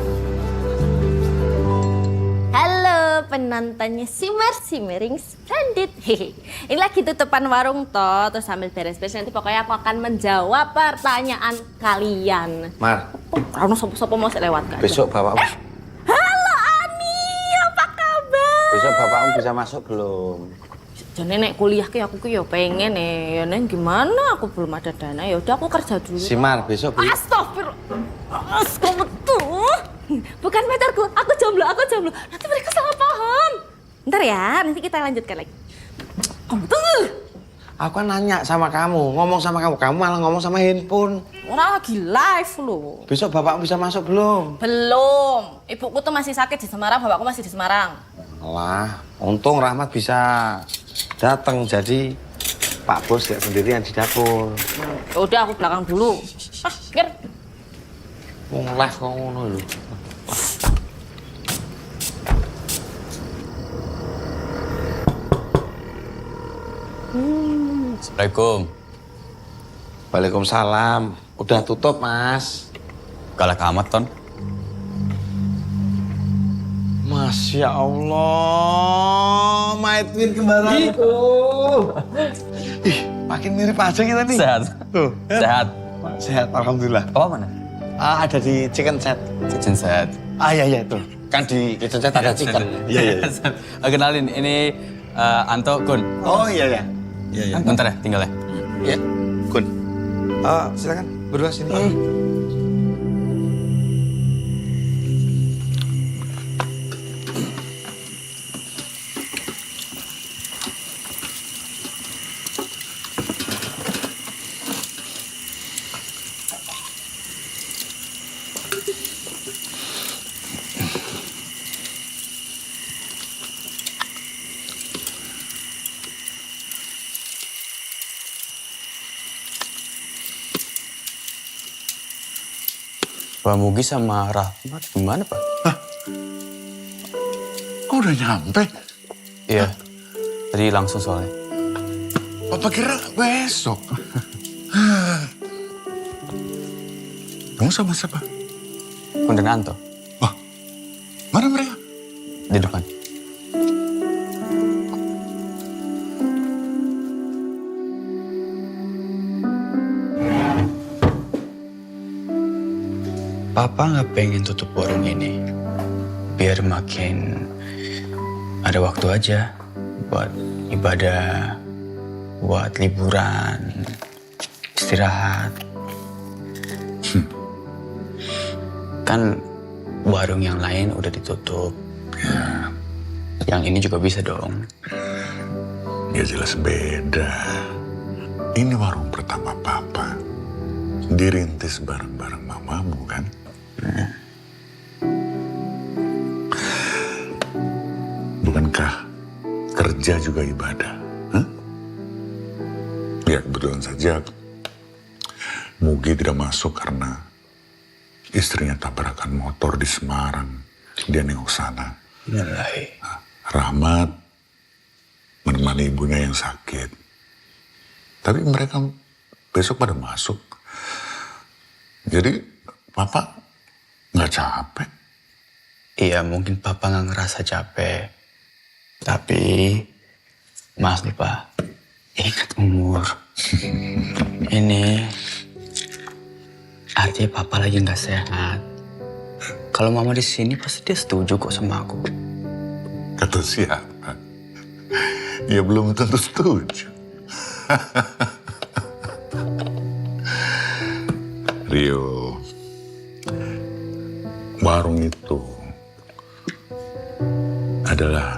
Halo penontonnya Simering Splendid. Ini lagi tutupan warung toh, terus sambil beres-beres nanti pokoknya aku akan menjawab pertanyaan kalian. Mar. Rano sopo-sopo mau lewat kan? Besok bapakmu. Halo Ani, apa kabar? Besok bapakmu bisa masuk belum? Jadi nek kuliah ki aku ki ya pengen ya neng gimana aku belum ada dana ya udah aku kerja dulu. Si Mar besok. Astagfirullah. Kamu tuh bukan pacarku, aku jomblo. Nanti mereka salah paham. Ntar ya, nanti kita lanjutkan lagi. Kamu tuh. Aku kan nanya sama kamu, ngomong sama kamu malah ngomong sama handphone. Orang lagi live loh. Besok bapakmu bisa masuk belum? Belum. Ibuku tuh masih sakit di Semarang, bapakku masih di Semarang. Alah, untung Rahmat bisa datang jadi Pak Bos gak sendirian di dapur. Ya udah aku belakang dulu. Ger. Wong live kok ngono lho. Assalamualaikum. Waalaikumsalam. Udah tutup, Mas. Kalah kamat, Ton. Masya Allah, My Twin kembaranku. Ih, makin mirip aja kita nih. Sehat. Tuh, Sehat. sehat, alhamdulillah. Oh, mana? Ada di Chicken Set. Kitchen set. Iya, itu. Kan di Kitchen Set ada chicken. Iya. Kenalin, ini Anto, Kun. Oh, iya. Bentar ya, tinggal ya. Iya. Kun. Silakan, berdua sini. Pak Mugi sama Rahmat gimana, Pak? Kok udah nyampe? Iya. Tadi langsung soalnya. Papa kira besok. Kamu sama siapa? Kun dan Anto. Mana mereka? Di depan. Papa nggak pengen tutup warung ini. biar makin ada waktu aja buat ibadah, buat liburan, istirahat. Kan warung yang lain udah ditutup. Ya. Yang ini juga bisa dong. Ya jelas beda. Ini warung pertama Papa. Dirintis bareng-bareng mamamu kan? Bukankah kerja juga ibadah? Hah? Ya kebetulan saja Mugi tidak masuk karena istrinya tabrakan motor di Semarang. Dia nengok sana. Rahmat menemani ibunya yang sakit. Tapi mereka besok pada masuk. Jadi Papa nggak capek. Iya, mungkin Papa nggak ngerasa capek. Tapi maaf nih Pak, ingat umur. Ini artinya Papa lagi nggak sehat. Kalau Mama di sini pasti dia setuju kok sama aku. Kata siapa? Ya belum tentu setuju. Rio, warung itu adalah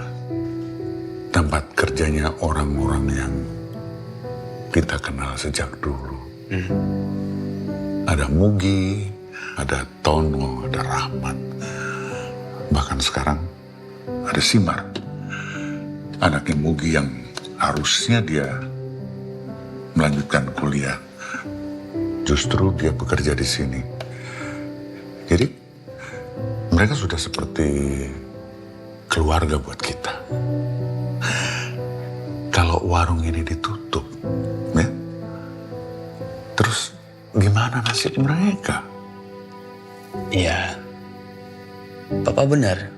tempat kerjanya orang-orang yang kita kenal sejak dulu. Ada Mugi, ada Tono, ada Rahmat. Bahkan sekarang ada Simar. Anaknya Mugi yang harusnya dia melanjutkan kuliah. Justru dia bekerja di sini. Jadi mereka sudah seperti keluarga buat kita. Kalau warung ini ditutup, ya, terus gimana nasib mereka? Iya, Papa benar.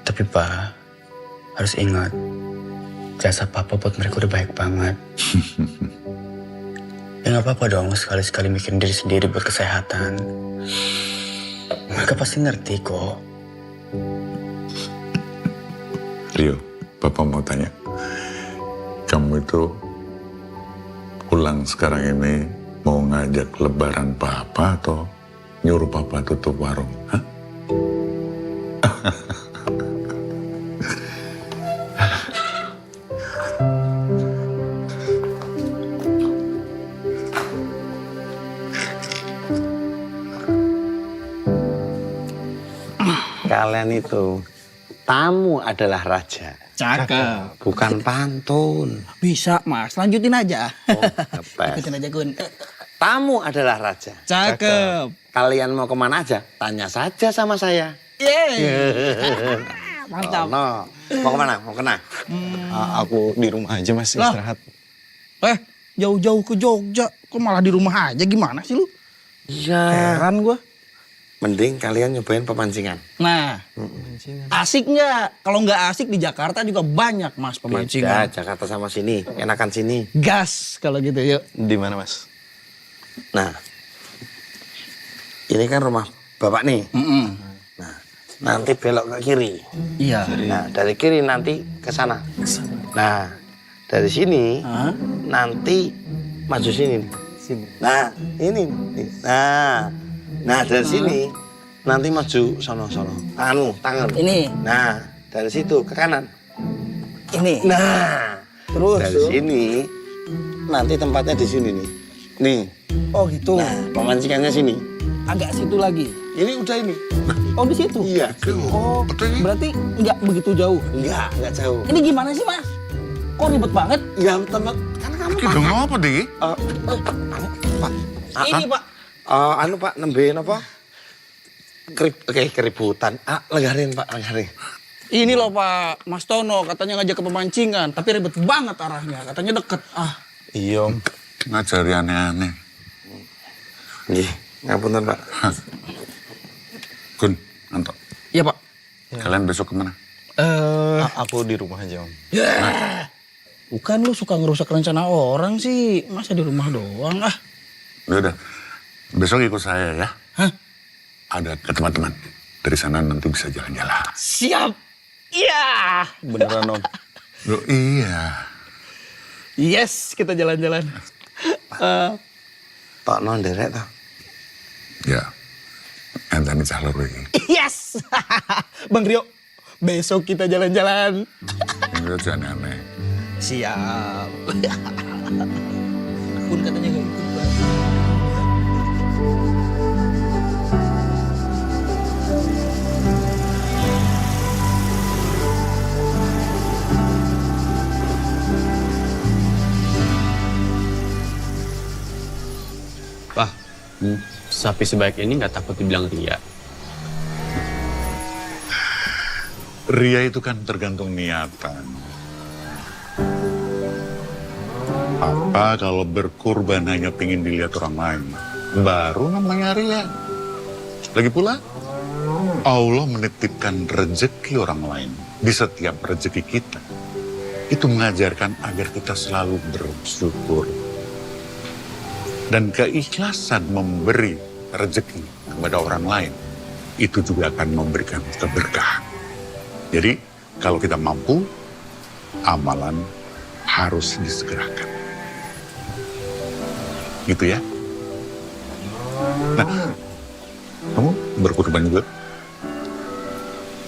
Tapi Pak, harus ingat, jasa Papa buat mereka udah baik banget. Ya nggak apa-apa dong, sekali-sekali mikirin diri sendiri buat kesehatan. Mereka pasti ngerti kok. Rio, Papa mau tanya. Kamu itu pulang sekarang ini mau ngajak lebaran Papa atau nyuruh Papa tutup warung? Hah? Kalian itu, tamu adalah raja. Cakep. Bukan pantun. Bisa Mas, lanjutin aja. Oh, ngepes. Ikutin aja Gun. Tamu adalah raja. Cakep. Kalian mau kemana aja? Tanya saja sama saya. Yeay. Mantap. No. Mau kemana? Mau kena? Aku di rumah aja Mas, Lah. istirahat. Jauh-jauh ke Jogja, kok malah di rumah aja, gimana sih lu? Iya. Heran gua. Mending kalian nyobain pemancingan. Nah, asik nggak? Kalau nggak asik di Jakarta juga banyak Mas Beda, pemancingan. Jakarta sama sini. Enakan sini. Gas kalau gitu, yuk. Di mana Mas? Nah, ini kan rumah Bapak nih. Nah, nanti belok ke kiri. Iya. Nah, dari kiri nanti ke sana. Nah, dari sini nanti maju sini. Nah, ini. Nah, dari sini nanti maju sono. Tangan. Ini. Nah, dari situ ke kanan. Ini. Nah, Terus. dari sini nanti tempatnya di sini nih. Nih. Oh gitu. Nah, pemancingannya sini. Agak situ lagi. Ini udah ini. Oh di situ? Iya. Oh, berarti nggak begitu jauh? Enggak jauh. Ini gimana sih Mas? Kok ribet banget? Ya tempat kan kamu Kita ngapa deh? Pak. Ini Pak. Anu Pak, nembein apa? Keributan. Legarin Pak, legarin. Ini loh Pak, Mas Tono katanya ngajak ke pemancingan, tapi ribet banget arahnya, katanya deket. Iya. Ngajari aneh-aneh. Iya, ngapunten Pak. Gun, Anto. Iya Pak. Kalian besok kemana? Aku di rumah aja Om. Bukan lu suka ngerusak rencana orang sih, masa di rumah doang Udah. Besok ikut saya ya. Hah? Ada ke teman-teman. Dari sana nanti bisa jalan-jalan. Siap. Iya. Beneran, Om. Loh, iya. Yes, kita jalan-jalan. Tok non derek toh. Ya. Enten calon lagi. Yes. Bang Rio, besok kita jalan-jalan. Enggak, jangan aneh. Siap. Pun katanya gak ikut, Bang. Pak, sapi sebaik ini nggak takut dibilang ria. Ria itu kan tergantung niatan. Apa kalau berkurban hanya pengen dilihat orang lain, baru namanya ria. Lagi pula, Allah menitipkan rezeki orang lain di setiap rezeki kita. Itu mengajarkan agar kita selalu bersyukur. Dan keikhlasan memberi rezeki kepada orang lain, itu juga akan memberikan keberkahan. Jadi, kalau kita mampu, amalan harus disegerakan. Gitu ya. Nah, kamu berkurban juga?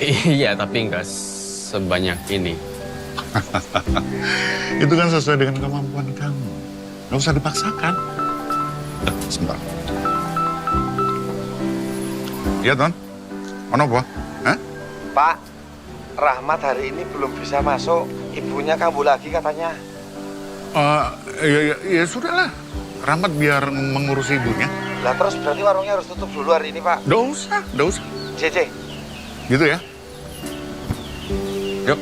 Iya, tapi nggak sebanyak ini. Itu kan sesuai dengan kemampuan kamu. Nggak usah dipaksakan. Sebentar. Iya, Ton? Mana apa? Hah? Pak, Rahmat hari ini belum bisa masuk. Ibunya kambuh lagi katanya. Ya sudahlah. Rahmat biar mengurus ibunya. Lah terus berarti warungnya harus tutup dulu hari ini, Pak. Nggak usah. JJ. Gitu ya. Yuk.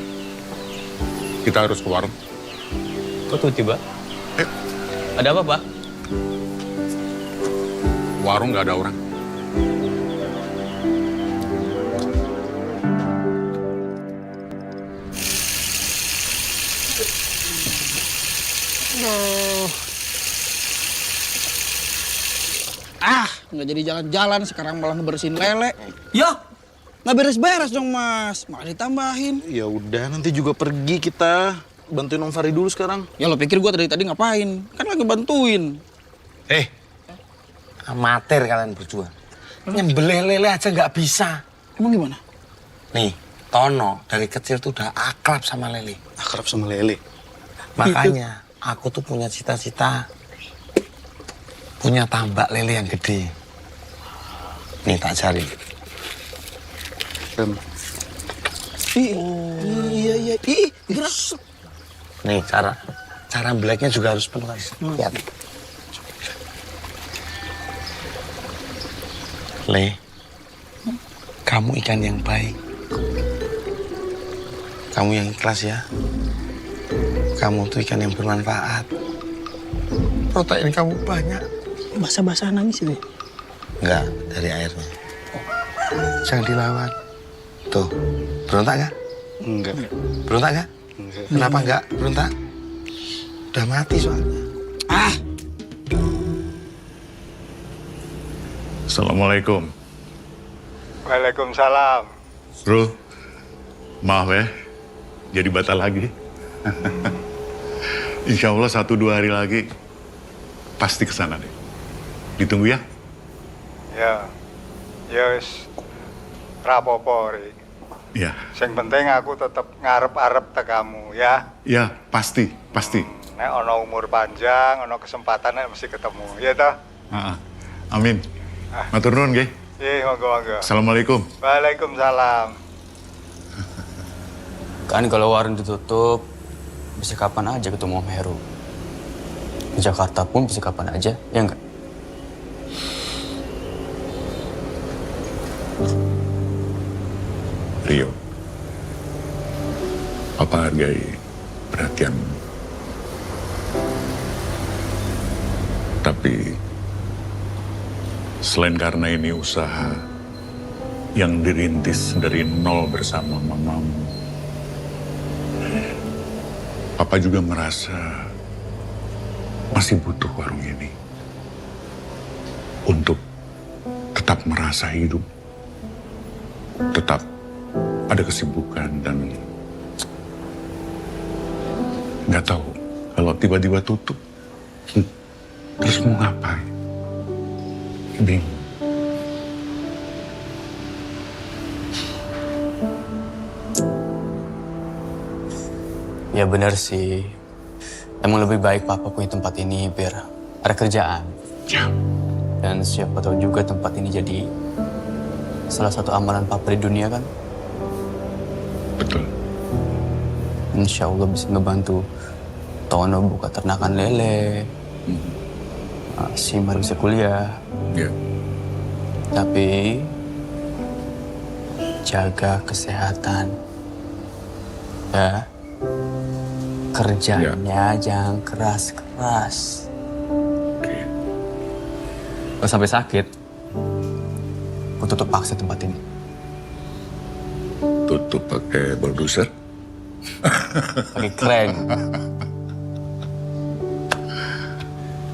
Kita harus ke warung. Kok tiba-tiba? Yuk. Ada apa, Pak? Warung nggak ada orang. Nggak jadi jalan-jalan, sekarang malah ngebersihin lele. Ya, nggak beres-beres dong, Mas. Malah ditambahin. Ya udah, nanti juga pergi kita. Bantuin Om Fari dulu sekarang. Ya lo pikir gue dari tadi ngapain? Kan lagi bantuin. Amatir kalian berdua. Nyembelih lele aja nggak bisa. Emang gimana? Nih, Tono dari kecil tuh udah akrab sama lele. Akrab sama lele. Makanya aku tuh punya cita-cita punya tambak lele yang gede. Nih tak cari. Iya. Gerak. Nih cara beleknya juga harus penuh. Lihat. Le, kamu ikan yang baik. Kamu yang ikhlas ya. Kamu tuh ikan yang bermanfaat. Protein kamu banyak. Basah-basah nangis ini. Enggak, dari airnya. Jangan dilawan. Tuh, berontak nggak? Enggak. Berontak nggak? Enggak. Kenapa nggak berontak? Udah mati soalnya. Assalamualaikum. Waalaikumsalam. Bro, maaf ya, jadi batal lagi. Insya Allah 1-2 hari lagi pasti kesana deh. Ditunggu ya. Ya wis rapopo Ri. Ya. Sing penting aku tetep ngarep-arep te kamu ya. Ya, pasti. Nek ono umur panjang, ono kesempatan nek mesti ketemu. Ya toh? Amin. Matur nuwun nggih. Iya, monggo. Assalamualaikum. Waalaikumsalam. Kan kalau warung ditutup, bisa kapan aja ketemu Om Heru. Di Jakarta pun bisa kapan aja, ya enggak? Rio, Papa hargai perhatianmu. Tapi selain karena ini usaha yang dirintis dari nol bersama mamamu, Papa juga merasa masih butuh warung ini untuk tetap merasa hidup tetap ada kesibukan dan nggak tahu kalau tiba-tiba tutup, terus mau ngapain? Bingung. Ya benar sih. Emang lebih baik papa punya tempat ini biar ada kerjaan. Ya. Dan siapa tahu juga tempat ini jadi salah satu amalan papa di dunia kan. Betul. Insya Allah bisa ngebantu Tono buka ternakan lele. Simar bisa kuliah. Ya. Tapi jaga kesehatan. Ya. Kerjanya jangan keras-keras. Kalau sampai sakit, gue tutup paksa tempat ini. Tutup pakai bulldozer? Pakai kren.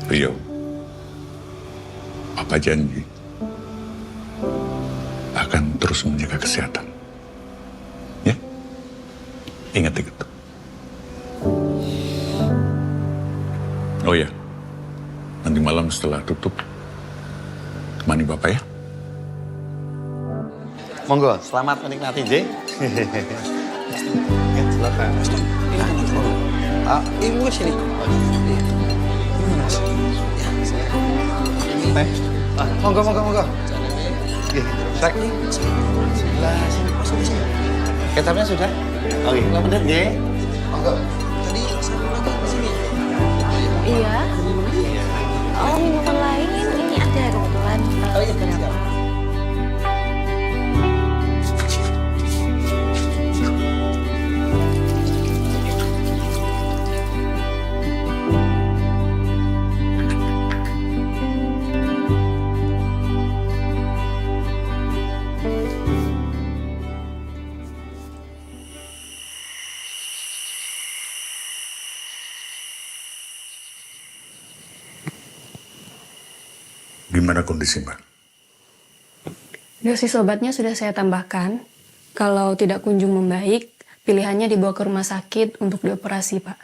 Rio, Papa janji akan terus menjaga kesehatan. Ya? Ingat itu. Oh ya, nanti malam setelah tutup, temani Bapak ya. Monggo, selamat menikmati, J. Ya, silakan. Ibu ke sini. Teh. Monggo. Sek. Sebelah sini. Kecapnya sudah? Oke, 5 menit, J. Monggo. Tadi satu lagi di sini. Iya. Oh, minuman lain ini ada kebetulan. Oh iya, berapa? Gimana kondisi Mbak? Dosis obatnya sudah saya tambahkan. Kalau tidak kunjung membaik, pilihannya dibawa ke rumah sakit untuk dioperasi, Pak.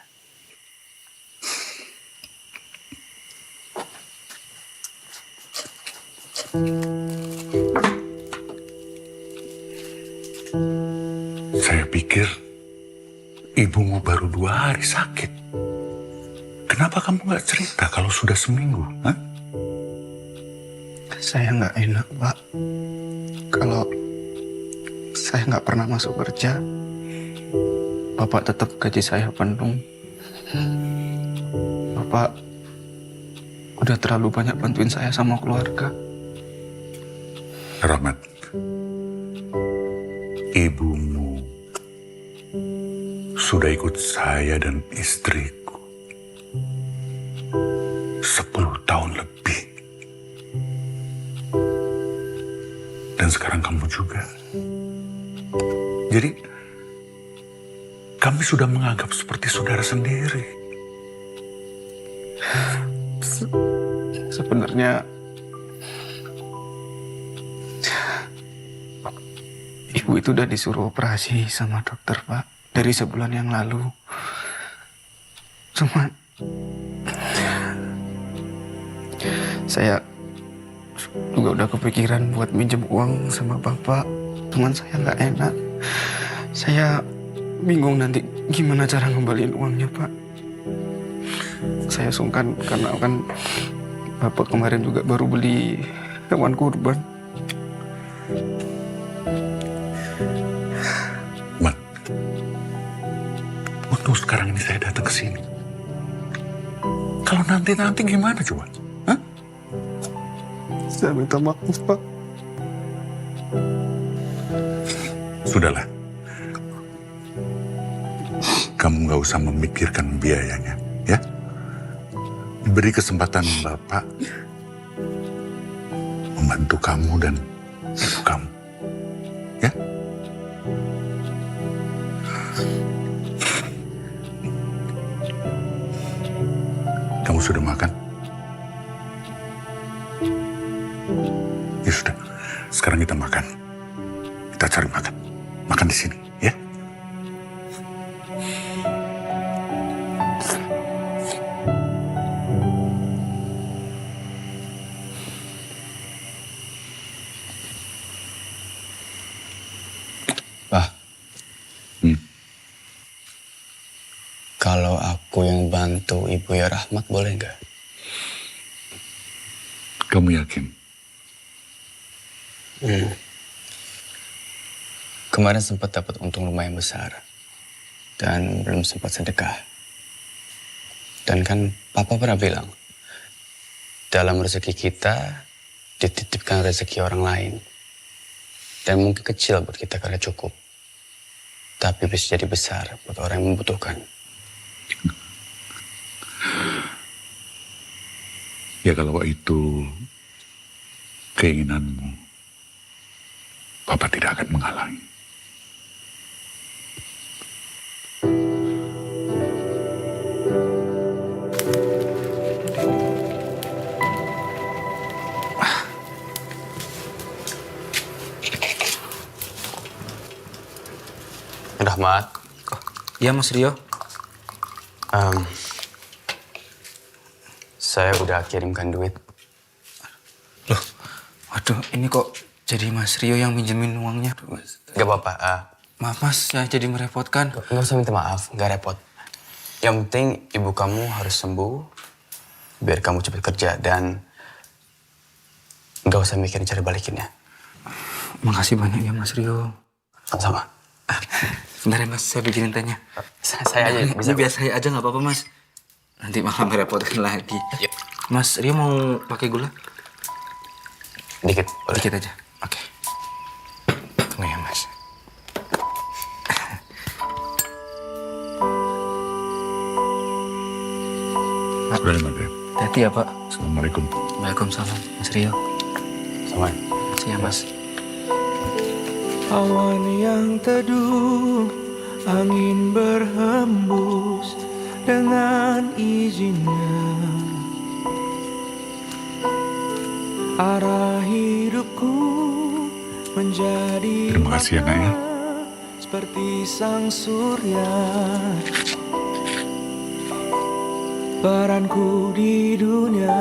Saya pikir ibumu baru 2 hari sakit. Kenapa kamu nggak cerita kalau sudah seminggu? Hah? Saya nggak enak, Pak. Kalau saya nggak pernah masuk kerja, Bapak tetap gaji saya penuh. Bapak udah terlalu banyak bantuin saya sama keluarga. Rahmat, ibumu sudah ikut saya dan istriku 10 tahun lebih. Dan sekarang kamu juga. Jadi, kami sudah menganggap seperti saudara sendiri. Sebenarnya ibu itu udah disuruh operasi sama dokter, Pak, dari sebulan yang lalu. Cuma saya juga udah kepikiran buat minjem uang sama Bapak. Cuman saya nggak enak. Saya bingung nanti gimana cara ngembaliin uangnya, Pak. Saya sungkan karena kan Bapak kemarin juga baru beli hewan kurban. Mat, untung sekarang ini saya datang ke sini. Kalau nanti gimana coba? Hah? Saya minta maaf, Pak. Sudahlah. Kamu nggak usah memikirkan biayanya, ya? Beri kesempatan Bapak membantu kamu dan ibu kamu, ya? Kamu sudah makan? Ya sudah, sekarang kita makan. Kita kita cari makan. Makan di sini, ya. Bah, kalau aku yang bantu Ibu ya Rahmat boleh nggak? Kamu yakin? Kemarin sempat dapat untung lumayan besar dan belum sempat sedekah. Dan kan Papa pernah bilang, dalam rezeki kita dititipkan rezeki orang lain. Dan mungkin kecil buat kita karena cukup. Tapi bisa jadi besar buat orang yang membutuhkan. Ya kalau itu keinginanmu, Papa tidak akan menghalangi. Rahmat. Ya Mas Rio. Saya udah kirimkan duit. Loh, waduh ini kok jadi Mas Rio yang minjemin uangnya? Gak apa-apa. Maaf Mas, ya jadi merepotkan. Gak usah minta maaf, gak repot. Yang penting ibu kamu harus sembuh, biar kamu cepat kerja dan gak usah mikirin cara balikinnya. Makasih banyak ya Mas Rio. Sama-sama. Sebentar ya Mas, saya bikinin tehnya. Saya aja bisa. Ini biar saya aja nggak apa-apa Mas. Nanti malah merepotkan lagi. Yuk. Mas Rio mau pakai gula? Dikit. Boleh. Dikit aja. Oke. Tunggu ya Mas. Sudah Madem. Hati ya Pak. Assalamualaikum. Waalaikumsalam Mas Rio. Sama. Makasih ya Mas. Awan yang teduh, angin berhembus dengan izinnya. Arah hidupku menjadi Terima kasih ya Nak ya. seperti sang surya. Peranku di dunia.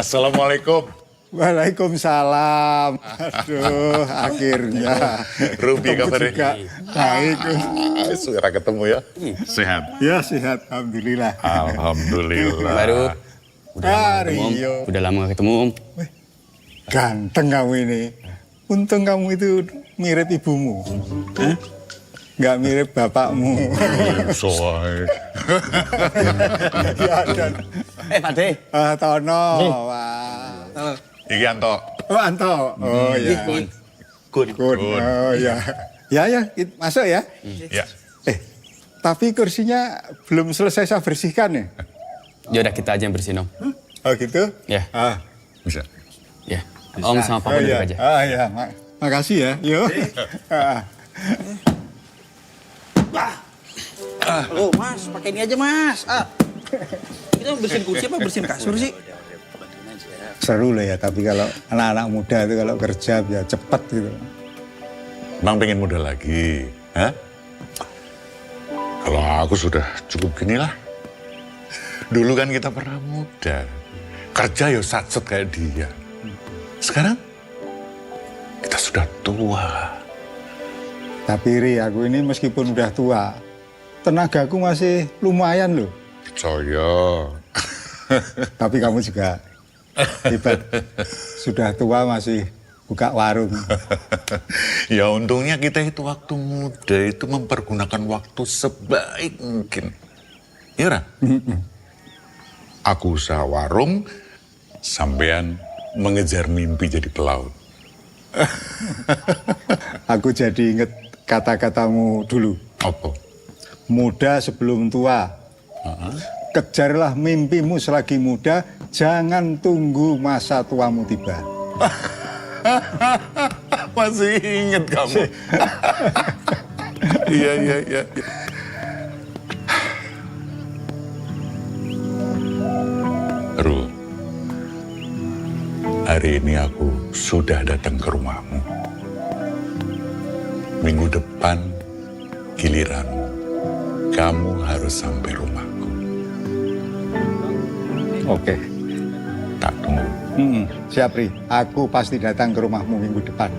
Assalamualaikum. Waalaikumsalam. Aduh, akhirnya. Ruby kabarnya. juga. Baik. Segera ketemu ya. Sehat. Ya, sehat. Alhamdulillah. Alhamdulillah. Baru. Rio. Udah lama gak ketemu Om. Ganteng kamu ini. Untung kamu itu mirip ibumu. Hah? Nggak mirip bapakmu. Soai. Ya, dan... Pak De. Tono. Wah. Iki Anto. Oh, Anto. Oh, ya. Kun. Oh, ya. Ya, masuk ya. Ya. Tapi kursinya belum selesai saya bersihkan ya? Yaudah kita aja yang bersihin Om. Oh gitu? Ya. Bisa. Ya. Om sama Papa duduk aja. Ya. Makasih ya. Yuk. Loh Mas, pakai ini aja Mas. Kita bersihin kursi apa bersihin kasur sih? seru loh ya, tapi kalau anak-anak muda itu kalau kerja ya cepet gitu. Bang pengen muda lagi, hah? Kalau aku sudah cukup gini lah. Dulu kan kita pernah muda, kerja ya satset kayak dia. Sekarang kita sudah tua. Tapi Ri, aku ini meskipun udah tua, tenagaku masih lumayan loh. Percaya. Tapi kamu juga hebat, sudah tua masih buka warung. Ya untungnya kita itu waktu muda itu mempergunakan waktu sebaik mungkin. Iya, Ra? Aku usaha warung, sampean mengejar mimpi jadi pelaut. Aku jadi inget kata-katamu dulu. Apa? Muda sebelum tua. Kejarlah mimpimu selagi muda, jangan tunggu masa tuamu tiba. Masih inget kamu. Iya. Ru, hari ini aku sudah datang ke rumahmu. Minggu depan giliranmu. Kamu harus sampai rumahku. Oke. Tak tunggu. Siap, Ri. Aku pasti datang ke rumahmu minggu depan.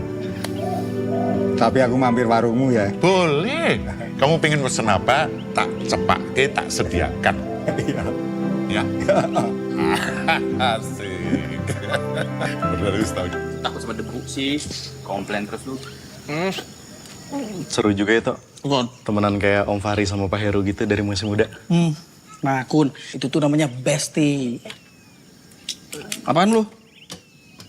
Tapi aku mampir warungmu ya. Boleh. Kamu pengen pesen apa? Tak cepake, tak sediakan. Iya. Ya. Asik. Bener tahu. Takut sama debu sih. Komplain terus lu. Seru juga ya, Tok. Temenan kayak Om Fahri sama Pak Heru gitu dari masih muda. Nah, Kun, itu tuh namanya bestie. Apaan lu?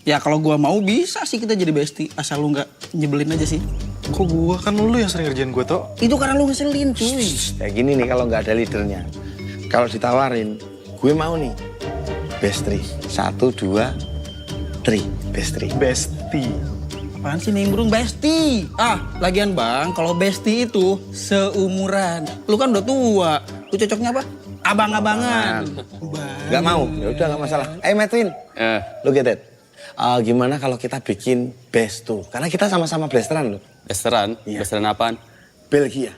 Ya kalau gua mau bisa sih kita jadi bestie, asal lu nggak nyebelin aja sih. Kok gua? Kan lu yang sering ngerjain gua, Tok. Itu karena lu ngeselin, cuy. Kayak gini nih kalau nggak ada leadernya. Kalau ditawarin, gue mau nih. Bestri. 1, 2, 3. Bestri. Bestie. Apaan sih nimbrung bestie? Lagian bang, kalau bestie itu seumuran. Lu kan udah tua. Lu cocoknya apa? Abang-abangan. Nggak mau? Ya udah nggak masalah. Matwin. Look at that. Gimana kalau kita bikin bestu? Karena kita sama-sama blasteran loh. Blasteran? Iya. Blasteran apaan? Belgia.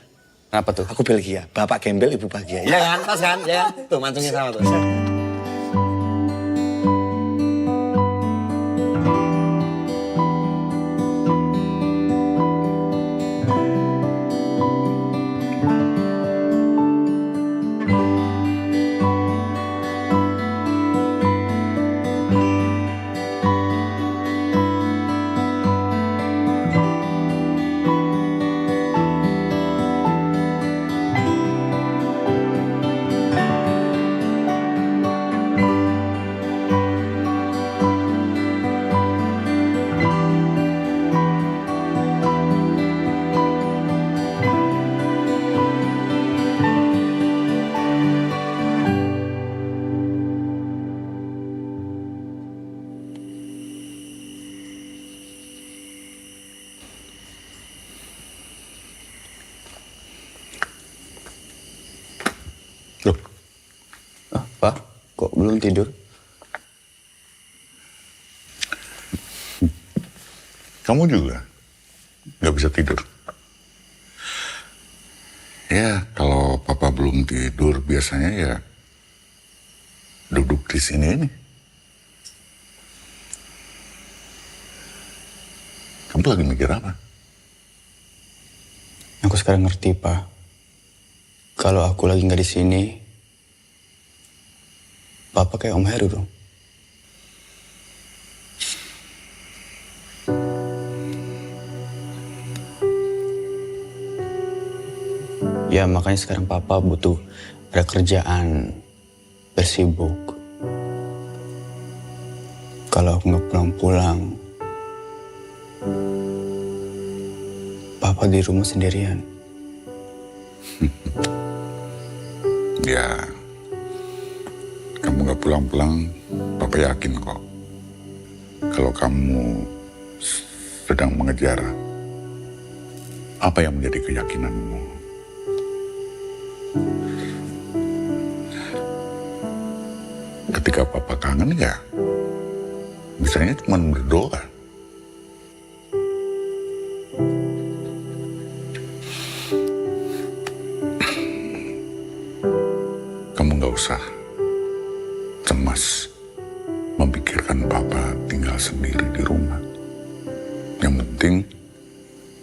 Kenapa tuh? Aku Belgia. Bapak gembel, ibu bahagia. Ya kan? Pas kan? Ya. Tuh mancungnya sama tuh. Pak, kok belum tidur? Kamu juga nggak bisa tidur. Ya, kalau papa belum tidur biasanya ya duduk di sini ini. Kamu lagi mikir apa? Aku sekarang ngerti, Pak. Kalau aku lagi nggak di sini, Papa kayak Om Heru dong. Ya makanya sekarang Papa butuh ada kerjaan, bersibuk. Kalau aku nggak pulang-pulang, Papa di rumah sendirian. Ya, kamu nggak pulang-pulang, Papa yakin kok. Kalau kamu sedang mengejar apa yang menjadi keyakinanmu. Ketika Papa kangen ya, Saya cuma berdoa. Kamu nggak usah cemas memikirkan papa tinggal sendiri di rumah. Yang penting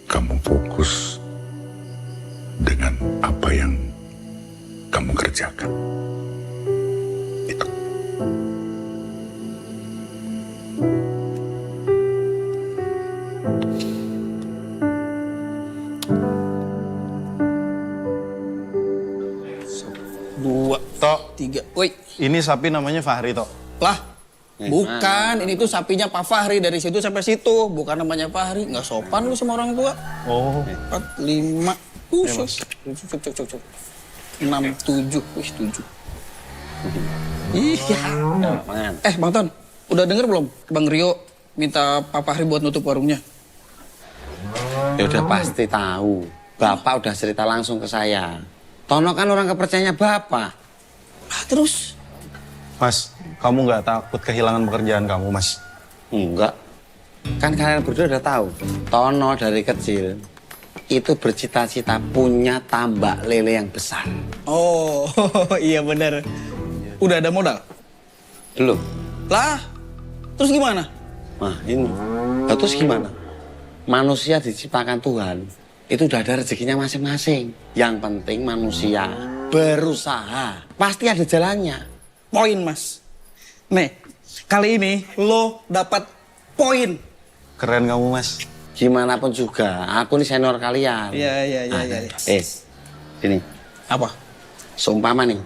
kamu fokus dengan apa yang kamu kerjakan. Itu. Dua, Tok, tiga. Woi, ini sapi namanya Fahri, Tok. lah. Bukan, ini tuh sapinya Pak Fahri dari situ sampai situ. Bukan namanya Fahri, nggak sopan lu sama orang tua. Oh. 4, 5, cuk. 6, 7, wih 7. Iya. Bang Ton, udah denger belum? Bang Rio minta Pak Fahri buat nutup warungnya. Ya udah pasti tahu. Bapak udah cerita langsung ke saya. Tono kan orang kepercayaannya Bapak. Terus? Mas, kamu nggak takut kehilangan pekerjaan kamu, Mas? Enggak. Kan kalian berdua udah tahu. Tono dari kecil itu bercita-cita punya tambak lele yang besar. Oh, iya bener. Udah ada modal? Belum. Lah, terus gimana? Nah ini. Lah, terus gimana? Manusia diciptakan Tuhan itu udah ada rezekinya masing-masing. Yang penting manusia berusaha. Pasti ada jalannya. Poin, Mas. Nih, kali ini lo dapat poin. Keren kamu, Mas. Gimana pun juga, aku nih senior kalian. Iya. Ini. Apa? Seumpama nih,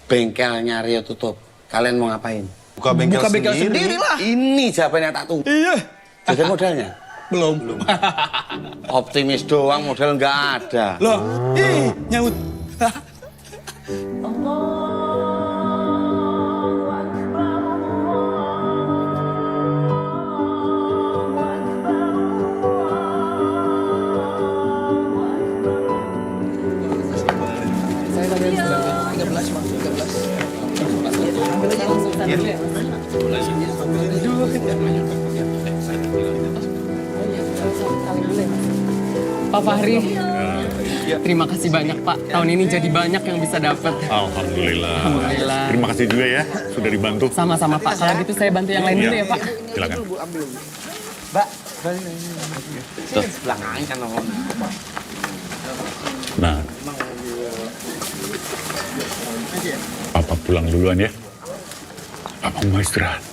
bengkelnya Rio tutup. Kalian mau ngapain? Buka bengkel sendiri lah. Ini jawabannya tak tunggu. Iya. Jadi modalnya? Belum. Optimis doang, modal nggak ada. Loh, nyaut. Pak Fahri, terima kasih banyak Pak. Tahun ini jadi banyak yang bisa dapat. Alhamdulillah. Alhamdulillah. Terima kasih juga ya, sudah dibantu. Sama-sama Pak. Kalau gitu saya bantu yang lain dulu ya Pak. Silakan. Mbak, tuh belakang kan orang. Nah, Papa pulang duluan ya. Papa mau istirahat.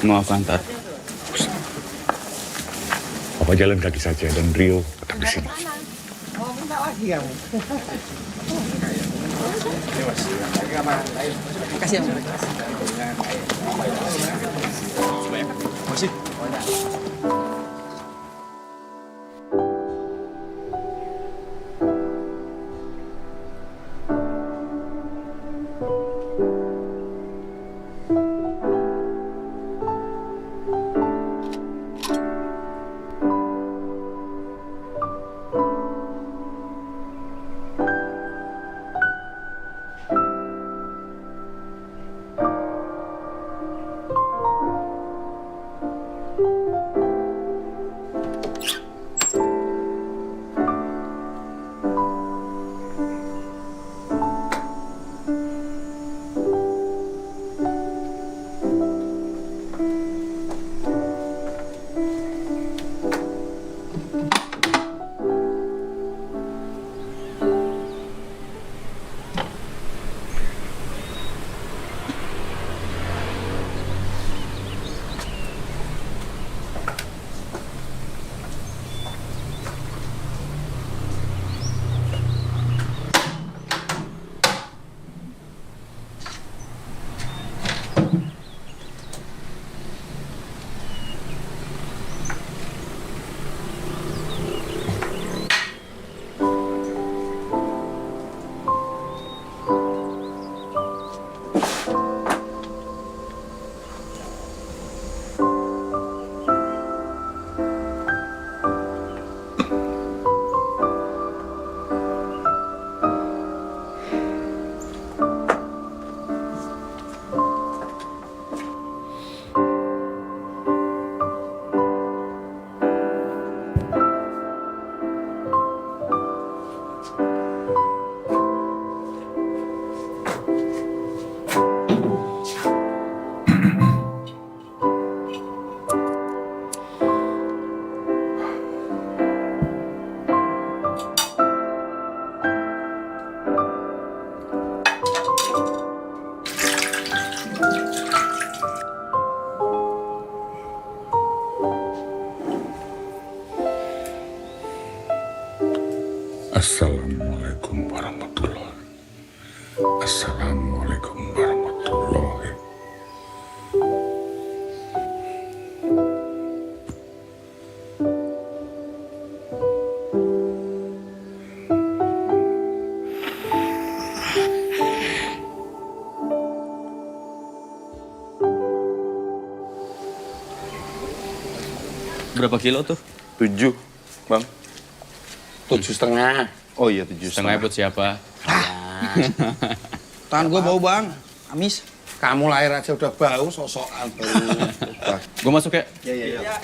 Maaf antar. Papa jalan kaki saja dan Rio tetap di sini. Makasih ya. Masih. Assalamualaikum warahmatullahi. Berapa kilo tuh? 7, Bang. 7,5. Oh iya, 7,5. Setengahnya buat siapa? Tangan gue bau bang, amis. Kamu lahir aja udah bau, sosokan bau. Gue masuk ya? Iya.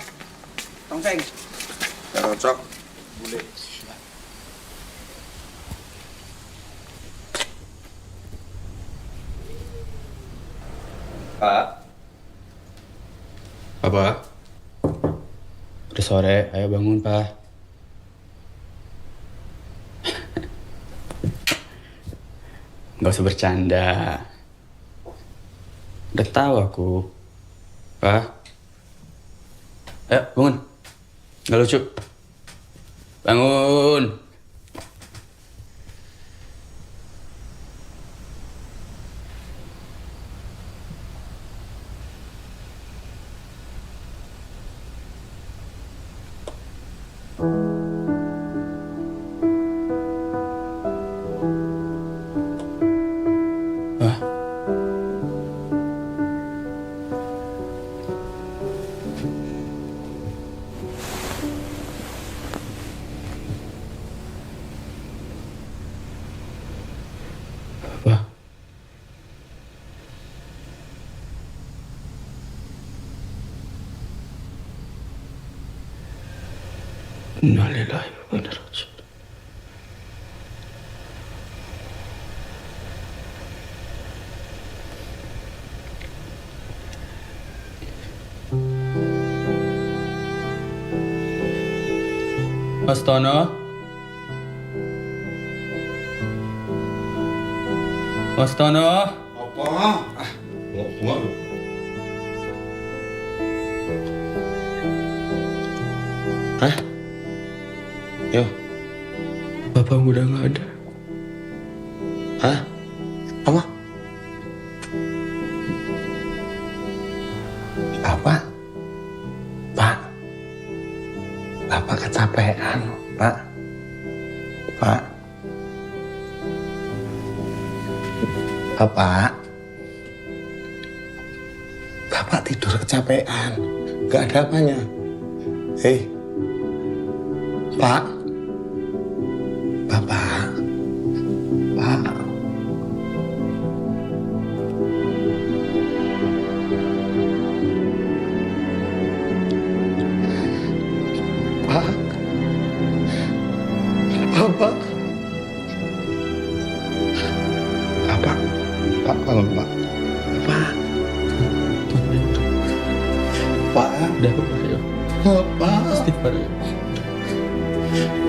Tongseng. Cocok. Boleh. Pak. Pak. Udah sore, ayo bangun, Pak. Nggak usah bercanda. Udah tahu aku. Pak. Ayo, bangun. Nggak lucu. Bangun. Innalillahi wa inna ilaihi raji'un. Mas Tono? Mas Tono? Apa? Mau lu. Hah? Yo, Bapak udah nggak ada. Hah? Apa? Apa? Pak. Bapak kecapean, Pak. Pak. Bapak. Bapak tidur kecapean. Gak ada apanya. Hei. Pak. Bapak. Pak. Pak. Bapak. Bapak. Pak, bangun, Pak. Pak. Pak. Udah, Pak. Ayo. Bapak. Istighfar, ayo.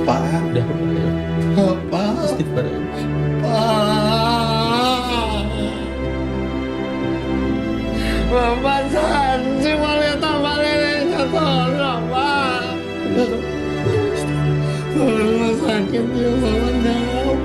Pak. Udah, Pak. Ayo. Bapak. Istighfar, ayo. Bapak janji mau lihat tambah lelenya tolong, Pak. Rumah sakit ya, Bapak jauh.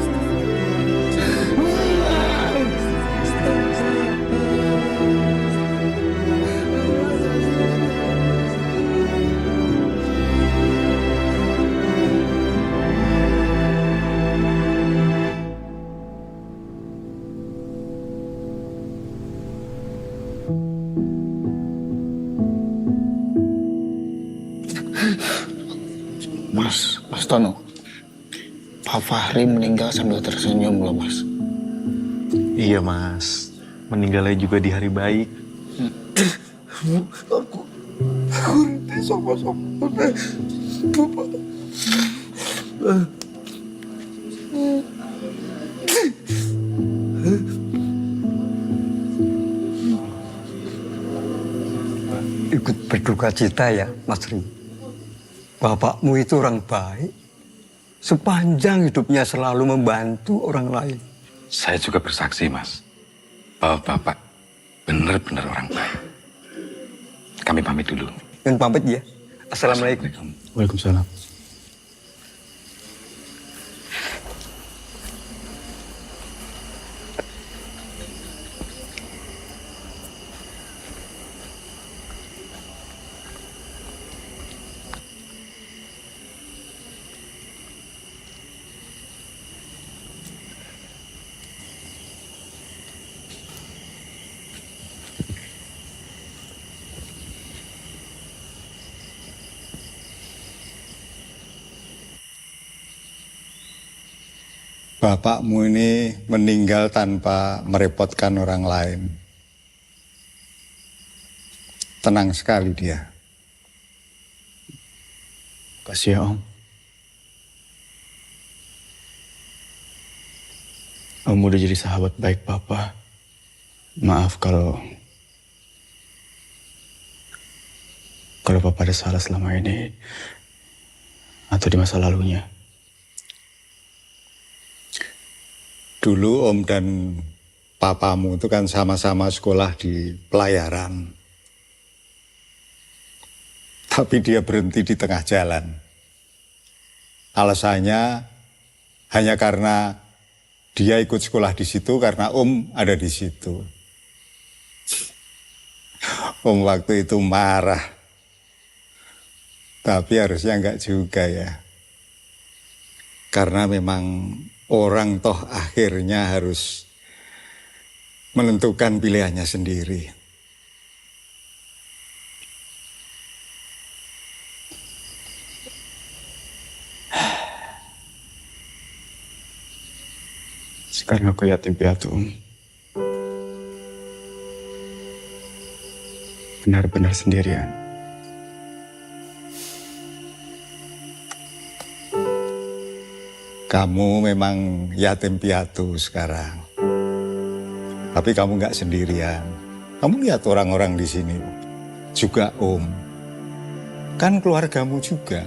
Mas Tono, Pak Fahri meninggal sambil tersenyum loh, Mas. Iya, Mas. Meninggalnya juga di hari baik. Aku rindu sama-sama. Bapak. Ikut berduka cita ya, Mas Ri. Bapakmu itu orang baik. Sepanjang hidupnya selalu membantu orang lain. Saya juga bersaksi, Mas, bahwa Bapak benar-benar orang baik. Kami pamit dulu. Dan pamit ya. Assalamualaikum. Waalaikumsalam. bapakmu ini meninggal tanpa merepotkan orang lain. Tenang sekali dia. Kasih ya, Om. Om udah jadi sahabat baik Papa. Maaf kalau Papa ada salah selama ini atau di masa lalunya. Dulu Om dan papamu itu kan sama-sama sekolah di pelayaran. Tapi dia berhenti di tengah jalan. Alasannya hanya karena dia ikut sekolah di situ karena Om ada di situ. Om waktu itu marah. Tapi harusnya enggak juga ya. Karena memang orang toh akhirnya harus menentukan pilihannya sendiri. Sekarang aku yatim piatu, Om. Benar-benar sendirian. Kamu memang yatim piatu sekarang. Tapi kamu nggak sendirian. Kamu lihat orang-orang di sini. Juga Om. Kan keluargamu juga.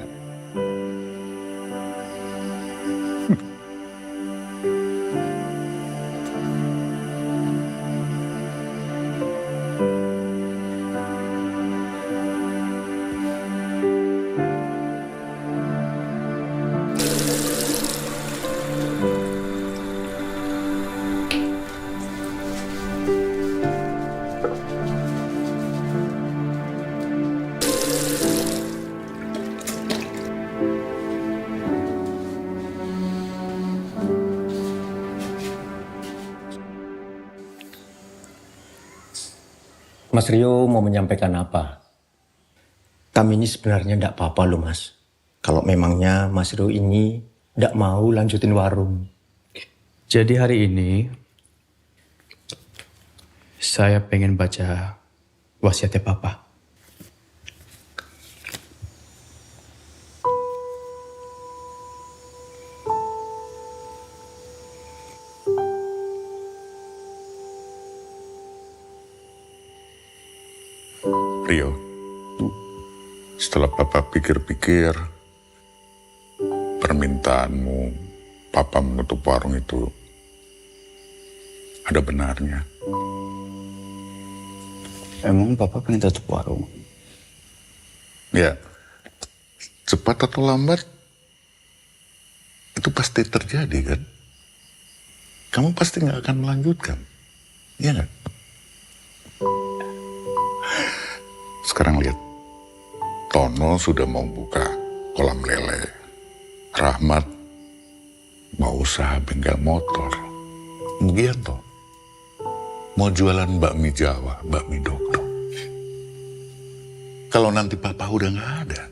Mas Rio mau menyampaikan apa? Kami ini sebenarnya tidak apa-apa loh Mas. Kalau memangnya Mas Rio ini tidak mau lanjutin warung. Jadi hari ini saya pengen baca wasiatnya Papa. Rio, setelah Papa pikir-pikir, permintaanmu Papa menutup warung itu ada benarnya. Emang Papa pengen tutup warung? Ya, cepat atau lambat itu pasti terjadi kan? Kamu pasti nggak akan melanjutkan, iya nggak? Sekarang lihat, Tono sudah mau buka kolam lele. Rahmat mau usaha bengkel motor. Mugianto mau jualan bakmi Jawa, bakmi Dokter. Kalau nanti Papa udah nggak ada,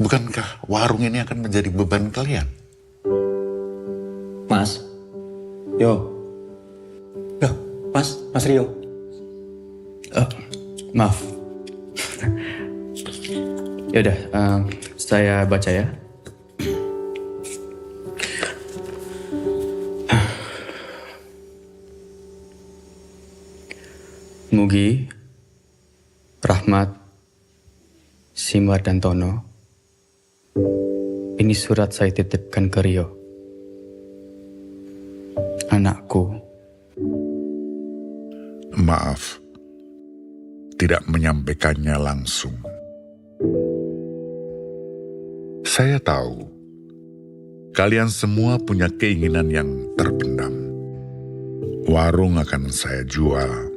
bukankah warung ini akan menjadi beban kalian? Mas, yo, loh, Mas Rio. Maaf. Yaudah, saya baca ya. Mugi, Rahmat, Simar dan Tono, ini surat saya titipkan ke Rio. Anakku. Maaf, tidak menyampaikannya langsung. Saya tahu, kalian semua punya keinginan yang terpendam. Warung akan saya jual.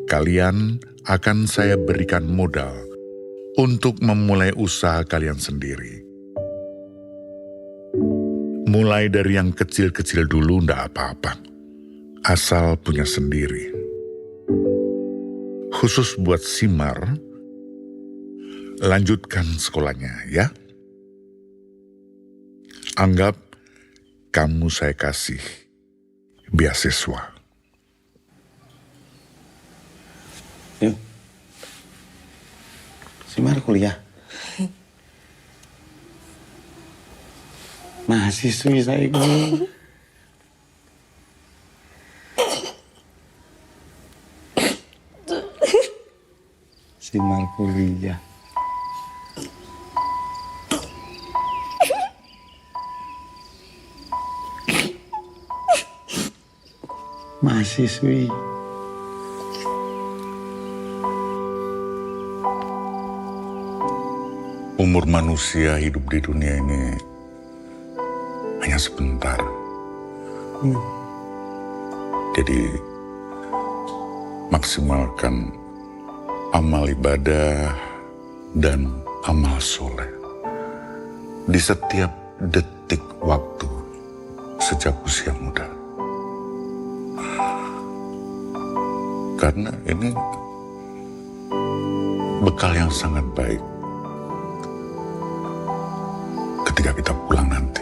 Kalian akan saya berikan modal untuk memulai usaha kalian sendiri. Mulai dari yang kecil-kecil dulu ndak apa-apa, asal punya sendiri. Khusus buat Simar, lanjutkan sekolahnya ya. Anggap kamu saya kasih beasiswa. Yuk. Simar kuliah. Mahasiswi saya ini. Simar kuliah. Mahasiswi. Umur manusia hidup di dunia ini hanya sebentar. Jadi maksimalkan amal ibadah dan amal soleh di setiap detik waktu sejak usia muda. Karena ini bekal yang sangat baik ketika kita pulang nanti.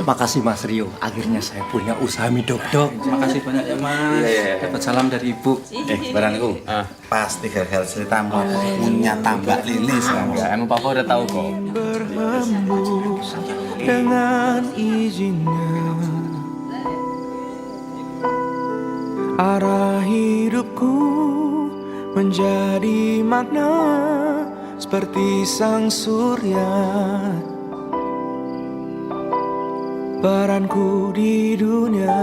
Makasih Mas Rio, akhirnya saya punya usaha mie dok-dok. Terima kasih banyak ya Mas. Dapat salam dari Ibu. Baranku, pasti gara-gara ceritamu punya tambak lilis kamu. Enggak, emang Papa udah tahu kok. Berhembus dengan izinnya, arah hidupku menjadi makna seperti sang surya. Peranku di dunia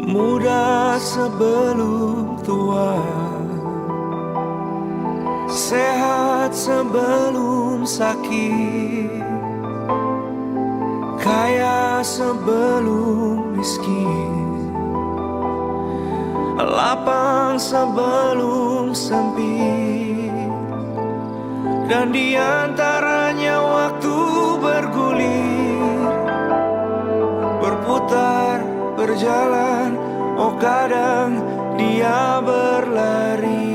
muda sebelum tua, sehat sebelum sakit, kaya sebelum miskin, lapang sebelum sempit, dan diantaranya waktu bergulir, berputar, berjalan, oh kadang dia berlari.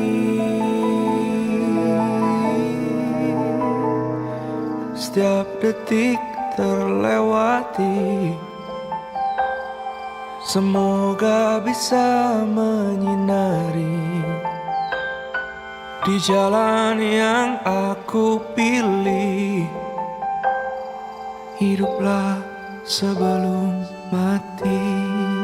Setiap detik terlewati, semoga bisa menyinari di jalan yang aku pilih. Hiduplah sebelum mati.